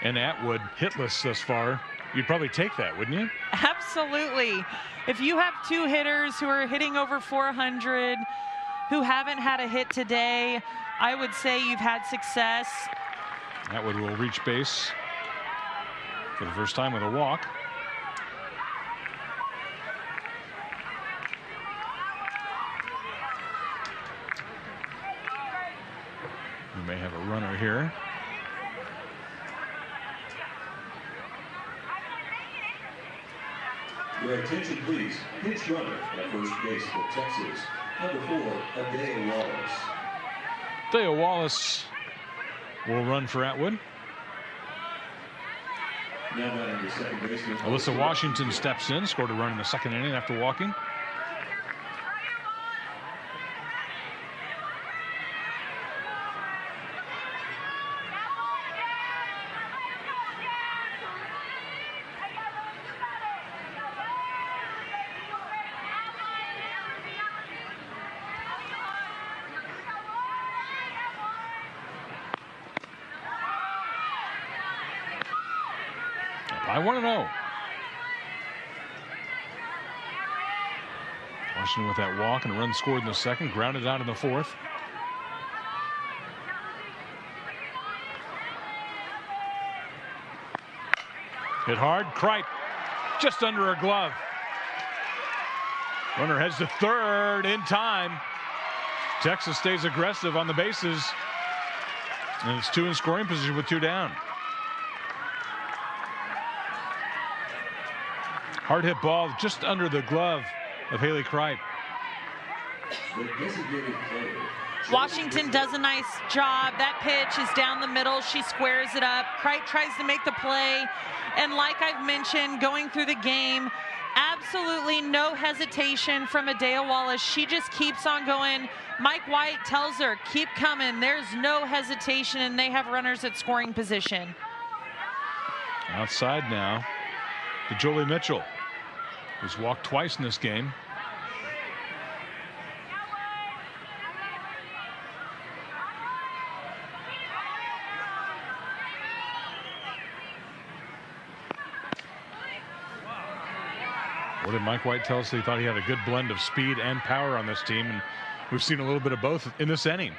and Atwood hitless thus far, you'd probably take that, wouldn't you? Absolutely. If you have 2 hitters who are hitting over 400, who haven't had a hit today, I would say you've had success. Atwood will reach base for the first time with a walk. We may have a runner here. Your attention, please. Pinch runner at first base for Texas. Number 4, Adele Wallace. Dale Wallace will run for Atwood. Now batting the second baseman. Alyssa Washington steps in, scored a run in the second inning after walking. By 1-0. Washington with that walk and a run scored in the second, grounded out in the fourth. Hit hard, Kripe just under her glove. Runner heads to third in time. Texas stays aggressive on the bases. And it's 2 in scoring position with 2 down. Hard hit ball just under the glove of Haley Kripe. Washington does a nice job. That pitch is down the middle. She squares it up. Kripe tries to make the play. And like I've mentioned, going through the game, absolutely no hesitation from Adele Wallace. She just keeps on going. Mike White tells her, keep coming. There's no hesitation, and they have runners at scoring position. Outside now to Jolie Mitchell, who's walked twice in this game. What did Mike White tell us? He thought he had a good blend of speed and power on this team, and we've seen a little bit of both in this inning.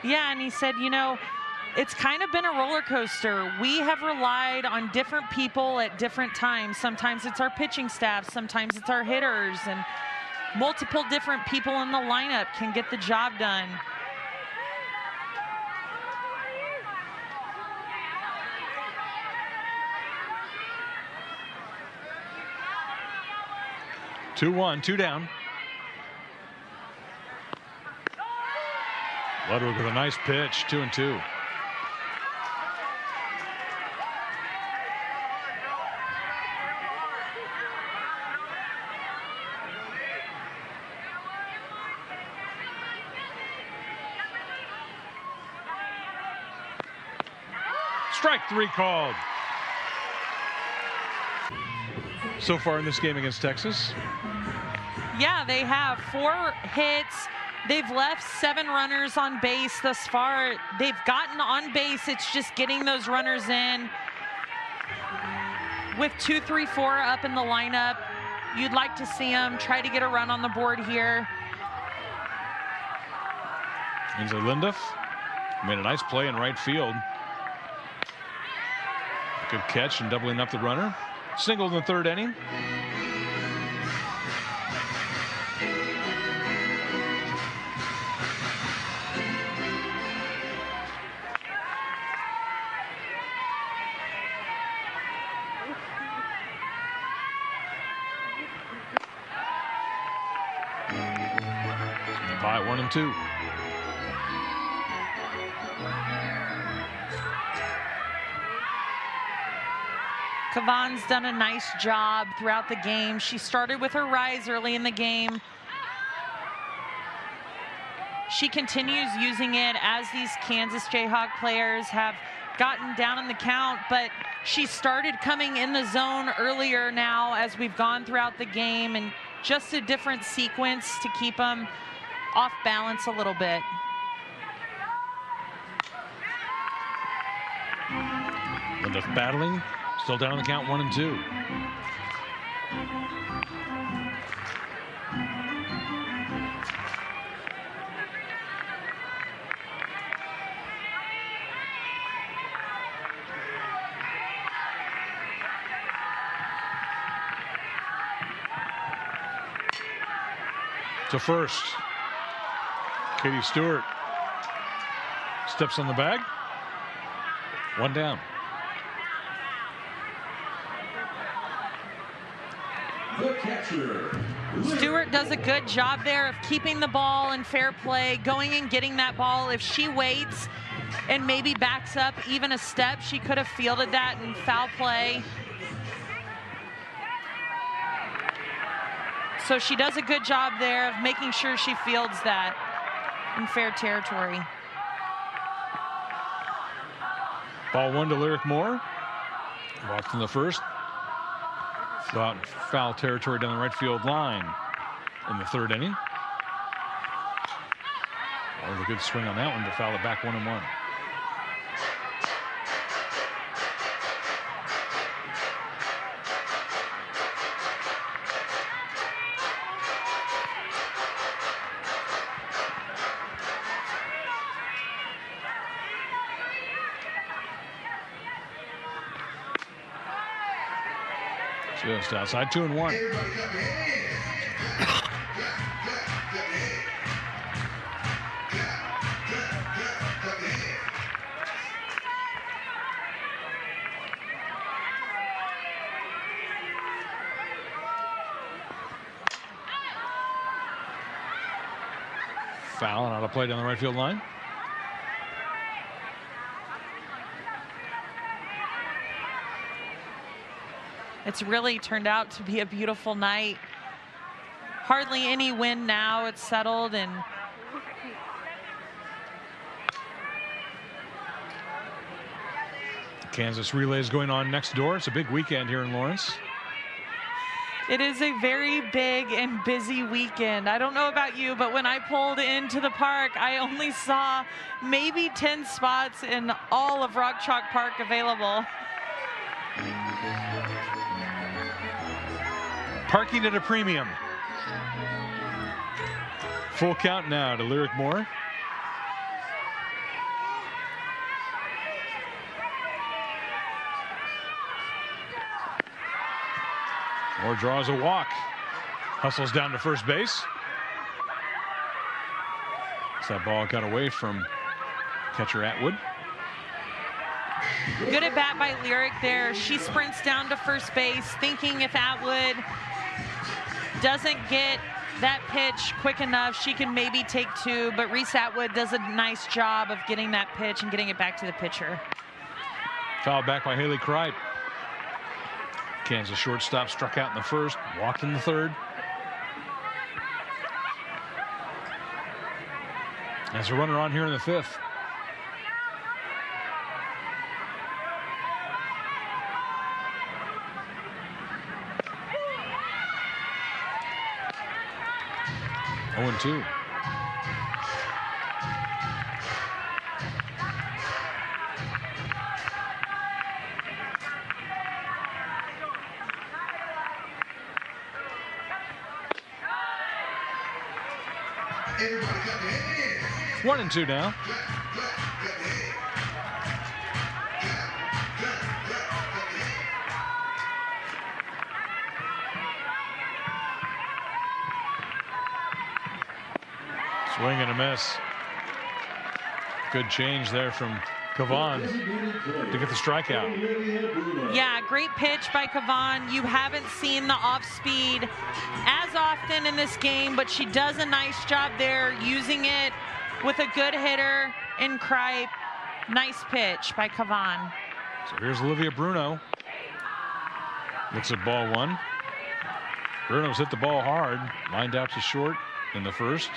Yeah, and he said, you know, it's kind of been a roller coaster. We have relied on different people at different times. Sometimes it's our pitching staff, sometimes it's our hitters, and multiple different people in the lineup can get the job done. Two-1, 2 down. Ludwig with a nice pitch, 2-2. Strike 3 called. So far in this game against Texas. Yeah, they have 4 hits. They've left 7 runners on base thus far. They've gotten on base. It's just getting those runners in. With 2, 3, 4 up in the lineup, you'd like to see them try to get a run on the board here. Ainsley Linduff made a nice play in right field. Good catch and doubling up the runner. Single in the 3rd inning. By 1-2. Kavan's done a nice job throughout the game. She started with her rise early in the game. She continues using it as these Kansas Jayhawk players have gotten down in the count, but she started coming in the zone earlier now as we've gone throughout the game, and just a different sequence to keep them off balance a little bit. Linduff battling, Still down on the count, 1-2. To first. Katie Stewart steps on the bag. 1 down. The catcher. Stewart does a good job there of keeping the ball in fair play, going and getting that ball. If she waits and maybe backs up even a step, she could have fielded that in foul play. So she does a good job there of making sure she fields that in fair territory. Ball 1 to Lyric Moore. Walked in the first. Flew out in foul territory down the right field line in the 3rd inning. That was a good swing on that one to foul it back 1-1. Just outside, 2-1. Everybody clap your hands. Clap, clap your hands. Clap your hands. Foul and out of play down the right field line. It's really turned out to be a beautiful night. Hardly any wind now. It's settled, and Kansas relays going on next door. It's a big weekend here in Lawrence. it is a very big and busy weekend. I don't know about you, but when I pulled into the park, I only saw maybe 10 spots in all of Rock Chalk Park available. Parking at a premium. Full count now to Lyric Moore. Moore draws a walk. Hustles down to first base. So that ball got away from catcher Atwood. Good at bat by Lyric there. She sprints down to first base, thinking if Atwood doesn't get that pitch quick enough, she can maybe take 2, but Reese Atwood does a nice job of getting that pitch and getting it back to the pitcher. Fouled back by Haley Kripe. Kansas shortstop struck out in the first, walked in the third. There's a runner on here in the 5th. Oh, 2. Everybody clap your hands. 1-2 now. Clap, clap, clap your hands. Clap, clap, clap, clap your hands. Swing and a miss. Good change there from Kavan to get the strikeout. Yeah, great pitch by Kavan. You haven't seen the off speed as often in this game, but she does a nice job there using it with a good hitter in Kripe. Nice pitch by Kavan. So here's Olivia Bruno. Looks at ball 1. Bruno's hit the ball hard, lined out to short in the first.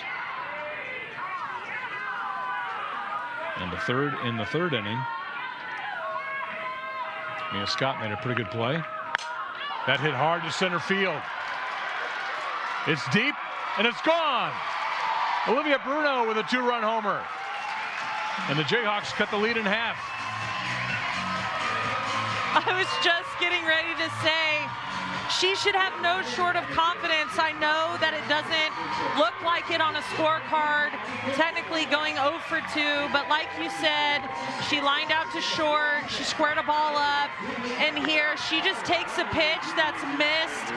And the third in the 3rd inning. Mia Scott made a pretty good play. That hit hard to center field. It's deep and it's gone. Olivia Bruno with a 2-run homer. And the Jayhawks cut the lead in half. I was just getting ready to say, she should have no short of confidence. I know that it doesn't look like it on a scorecard, technically going 0 for 2, but like you said, she lined out to short, she squared a ball up, and here she just takes a pitch that's missed,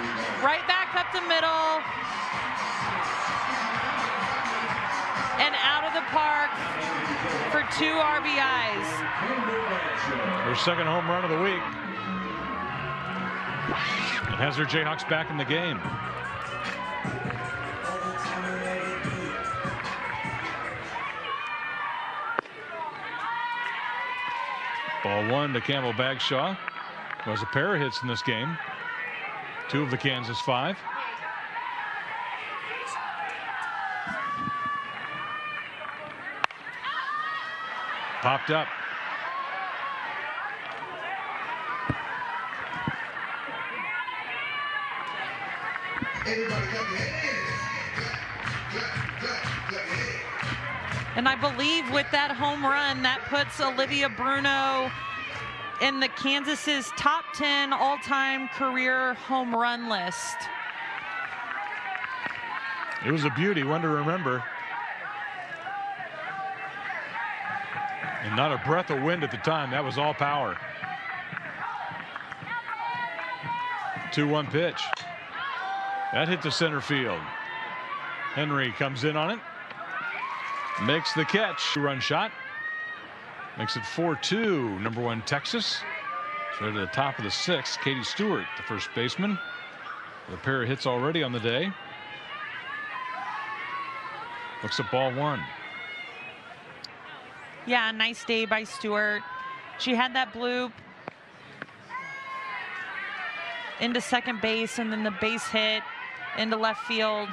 right back up the middle, and out of the park for 2 RBIs. Her second home run of the week. It has her Jayhawks back in the game. Ball 1 to Campbell Bagshaw, who has a pair of hits in this game. 2 of the Kansas 5. Popped up. Everybody clap your hands. Clap, clap your hands. And I believe with that home run, that puts Olivia Bruno in the Kansas's top 10 all-time career home run list. It was a beauty, one to remember. And not a breath of wind at the time. That was all power. 2-1 pitch. That hit to center field. Henry comes in on it. Makes the catch. 2-run shot. Makes it 4-2. Number 1 Texas. Right to the top of the 6th. Katie Stewart, the first baseman. With a pair of hits already on the day. Looks at ball 1. Yeah, nice day by Stewart. She had that bloop into second base, and then the base hit into left field.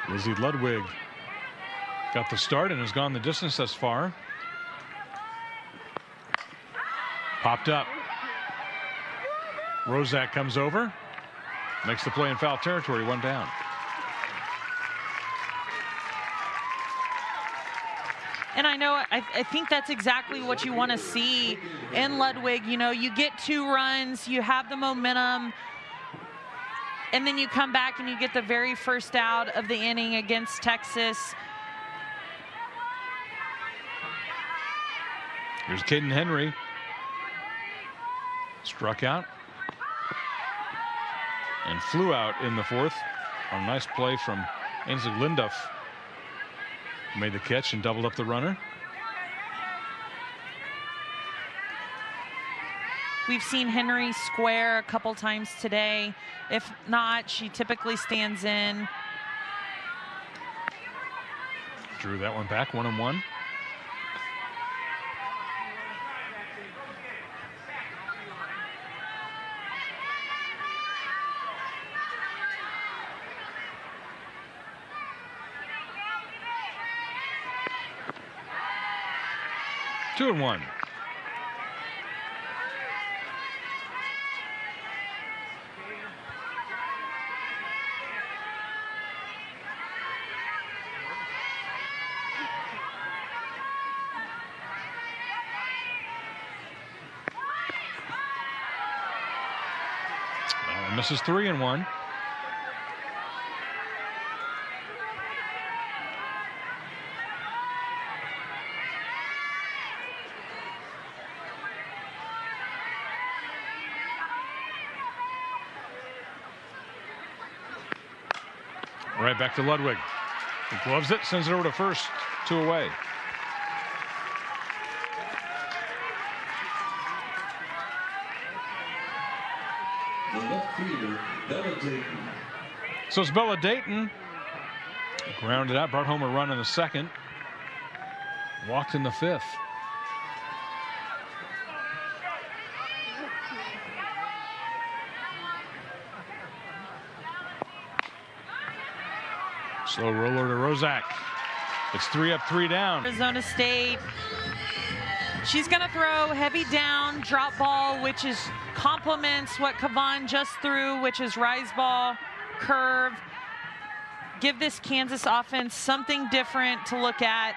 Lizzie Ludwig got the start and has gone the distance thus far. Popped up. Rozak comes over. Makes the play in foul territory, 1 down. And I know, I think that's exactly what you want to see in Ludwig. You know, you get 2 runs, you have the momentum, and then you come back and you get the very first out of the inning against Texas. Here's Caden Henry. Struck out and flew out in the 4th. A nice play from Ainsley Linduff. Made the catch and doubled up the runner. We've seen Henry square a couple times today. If not, she typically stands in. Drew that one back, 1-1. Two and 1. Misses 3-1. Right back to Ludwig. He gloves it, sends it over to first, 2 away. The left fielder, Bella Dayton. So it's Bella Dayton. Grounded out, brought home a run in the 2nd. Walked in the 5th. Slow roller to Rozak. It's 3 up, 3 down. Arizona State. She's going to throw heavy down, drop ball, which is complements what Kavan just threw, which is rise ball, curve. Give this Kansas offense something different to look at.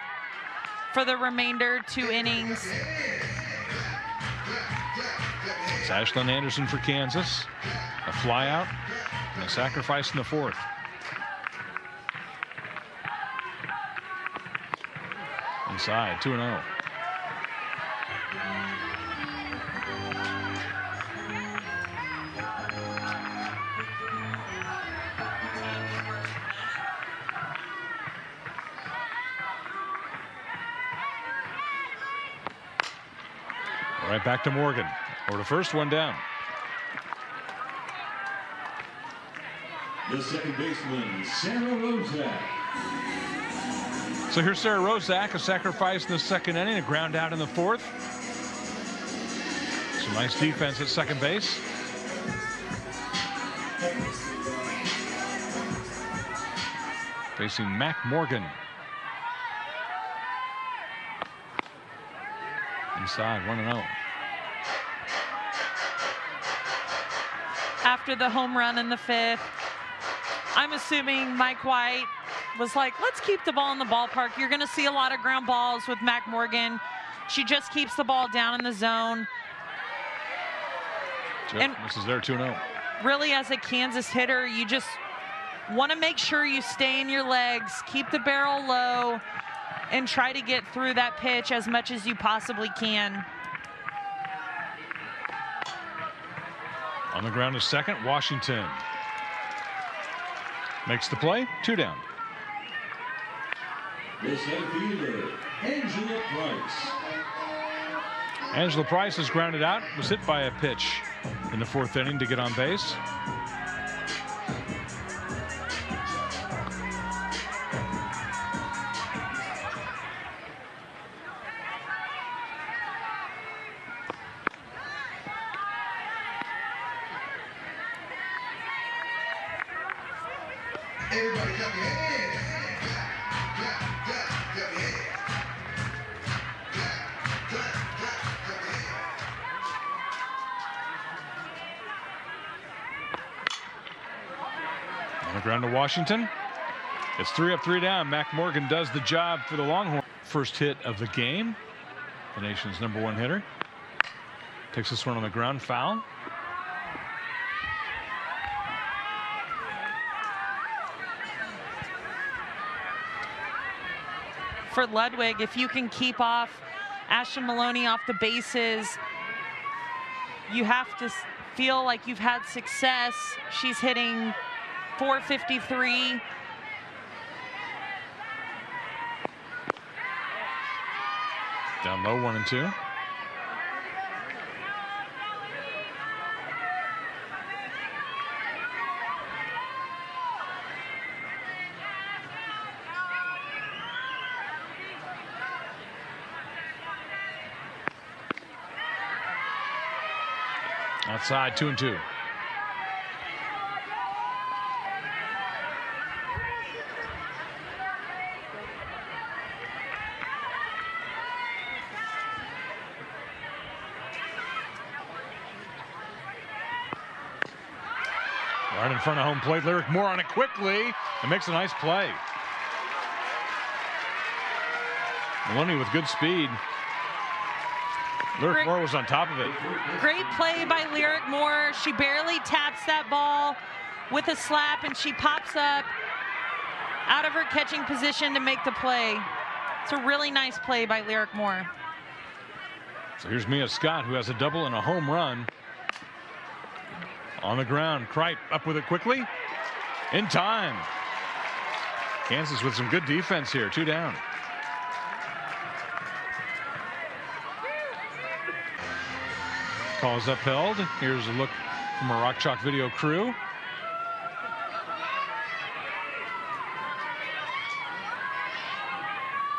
for the remainder 2 innings. It's Ashlyn Anderson for Kansas. A flyout and a sacrifice in the 4th. Inside, 2-0. Right back to Morgan. Or the first one down. The second baseman, Sarah Rozak. So here's Sarah Rozak, a sacrifice in the 2nd inning, a ground out in the 4th. Some nice defense at second base. Facing Mac Morgan. Inside, 1-0. After the home run in the 5th, I'm assuming Mike White was like, let's keep the ball in the ballpark. You're going to see a lot of ground balls with Mac Morgan. She just keeps the ball down in the zone. And this is their 2-0. Really, as a Kansas hitter, you just want to make sure you stay in your legs, keep the barrel low, and try to get through that pitch as much as you possibly can. On the ground is second, Washington. Makes the play, 2 down. The center fielder, Angela Price. Angela Price is grounded out, was hit by a pitch in the 4th inning to get on base. Everybody clap your hands. Clap, clap, clap your hands. Clap, clap, clap, clap your hands. On the ground to Washington. It's 3 up, 3 down. Mac Morgan does the job for the Longhorn. First hit of the game. The nation's #1 hitter. Takes this one on the ground, foul. For Ludwig, if you can keep off Ashton Maloney off the bases, you have to feel like you've had success. She's hitting .453. Down low, 1-2. Outside, 2-2. Right in front of home plate, Lyric Moore on it quickly and makes a nice play. Maloney with good speed. Lyric Moore was on top of it. Great play by Lyric Moore. She barely taps that ball with a slap, and she pops up out of her catching position to make the play. It's a really nice play by Lyric Moore. So here's Mia Scott, who has a double and a home run. On the ground, Kripe up with it quickly. In time. Kansas with some good defense here, 2 down. Call is upheld. Here's a look from our Rock Chalk video crew.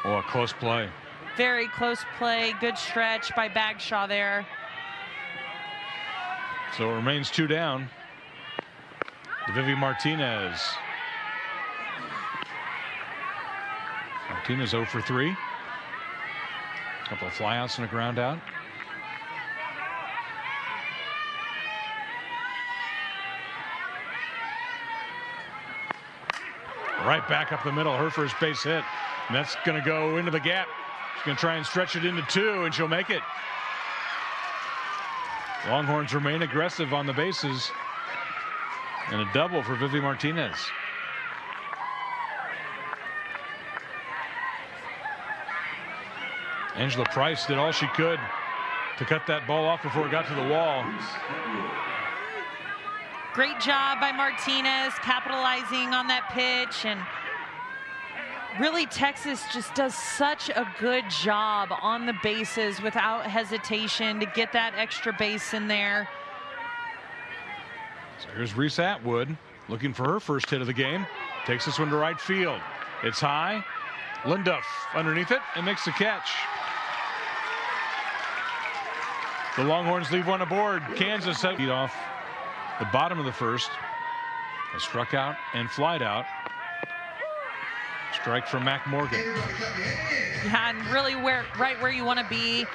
Oh, a close play. Very close play. Good stretch by Bagshaw there. So it remains 2 down. Vivi Martinez. Martinez 0 for 3. Couple of flyouts and a ground out. Right back up the middle, her first base hit. And that's going to go into the gap She's going to try and stretch it into 2, and she'll make it. Longhorns remain aggressive on the bases. And a double for Vivi Martinez. Angela Price did all she could to cut that ball off before it got to the wall. Great job by Martinez capitalizing on that pitch, and really Texas just does such a good job on the bases without hesitation to get that extra base in there. So here's Reese Atwood looking for her first hit of the game. Takes this one to right field. It's high. Linduff underneath it and makes the catch. The Longhorns leave one aboard. Kansas set lead off the bottom of the first. A struck out and flied out. Strike from Mac Morgan. Yeah, and really right where you want to be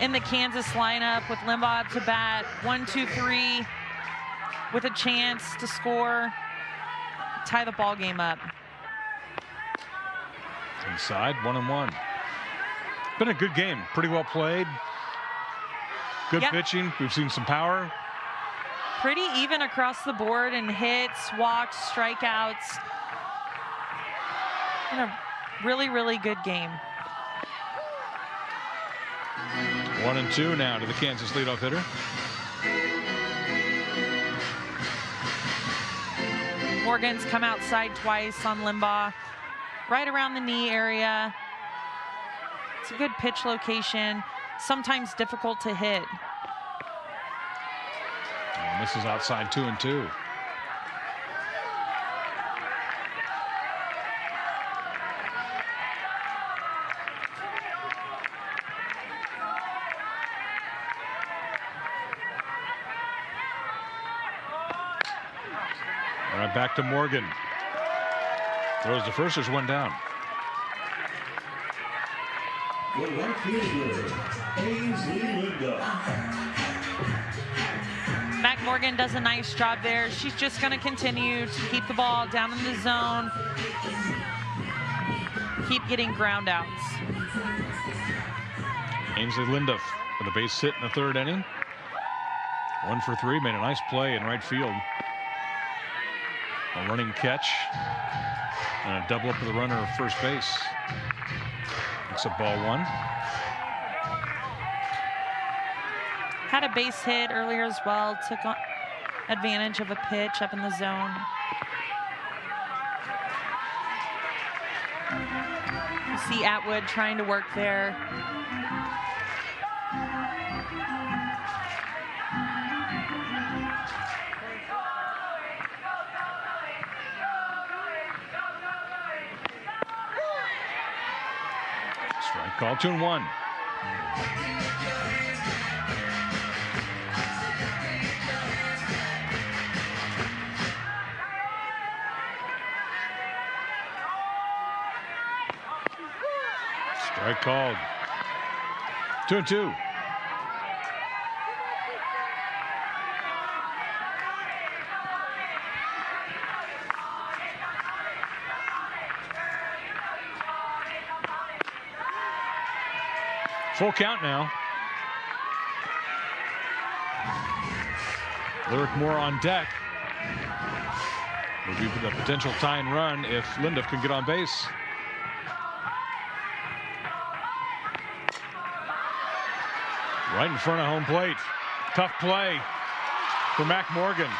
in the Kansas lineup with Limbaugh to bat. 1, 2, 3 with a chance to score, tie the ball game up. Inside, 1-1. Been a good game, pretty well played. Good pitching. We've seen some power. Pretty even across the board in hits, walks, strikeouts. Been a really, really good game. 1-2 now to the Kansas leadoff hitter. Morgan's come outside twice on Limbaugh, right around the knee area. It's a good pitch location, sometimes difficult to hit. And this is outside 2-2. All right, back to Morgan. Throws the first, there's one down. The right fielder, Ainsley Linda. Mac Morgan does a nice job there. She's just going to continue to keep the ball down in the zone, keep getting ground outs. Ainsley Linduff with a base hit in the third inning. 1 for 3, made a nice play in right field. A running catch and a double up to the runner of first base. It's a ball 1. Had a base hit earlier as well, took advantage of a pitch up in the zone. You see Atwood trying to work there. Strike call, 2-1. Strike called. 2-2. Full count now. Lyric Moore on deck. Will be the potential tying run if Linduff can get on base. Right in front of home plate. Tough play for Mac Morgan.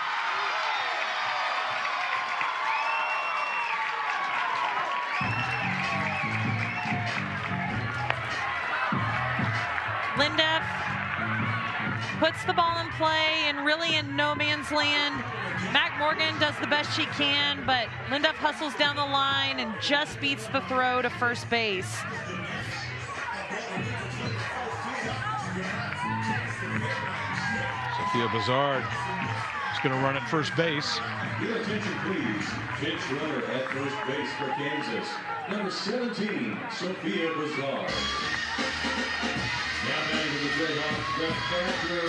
Linduff puts the ball in play and really in no man's land. Mac Morgan does the best she can, but Linduff hustles down the line and just beats the throw to first base. Sophia Bazard is going to run at first base. Your attention, please. Pitch runner at first base for Kansas, number 17, Sophia Bazard.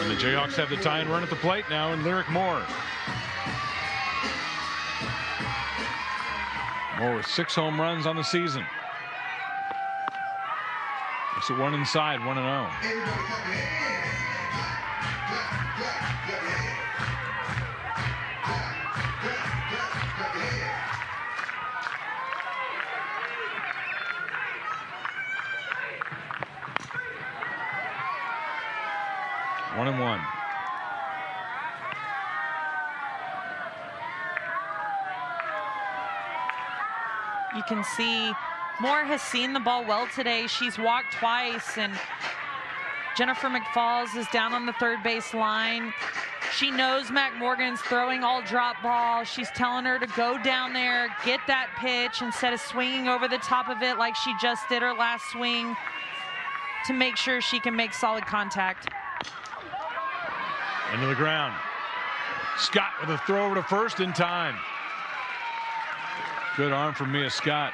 And the Jayhawks have the tie and run at the plate now in Lyric Moore. Moore with 6 home runs on the season. It's a 1 inside, 1-0. Everybody clap your hands. Clap, clap, clap your hands. Clap, clap, clap, clap your hands. 1-1. You can see Moore has seen the ball well today. She's walked twice, and Jennifer McFalls is down on the third base line. She knows Mac Morgan's throwing all drop ball. She's telling her to go down there, get that pitch instead of swinging over the top of it like she just did her last swing, to make sure she can make solid contact. Into the ground. Scott with a throw over to first in time. Good arm from Mia Scott.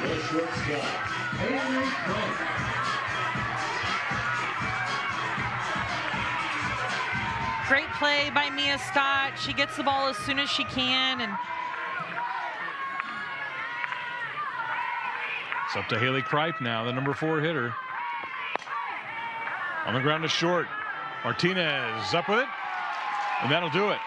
The shortstop, Haley Clark. Great play by Mia Scott. She gets the ball as soon as she can, and it's up to Haley Kripe now, the number 4 hitter. On the ground to short. Martinez up with it, and that'll do it.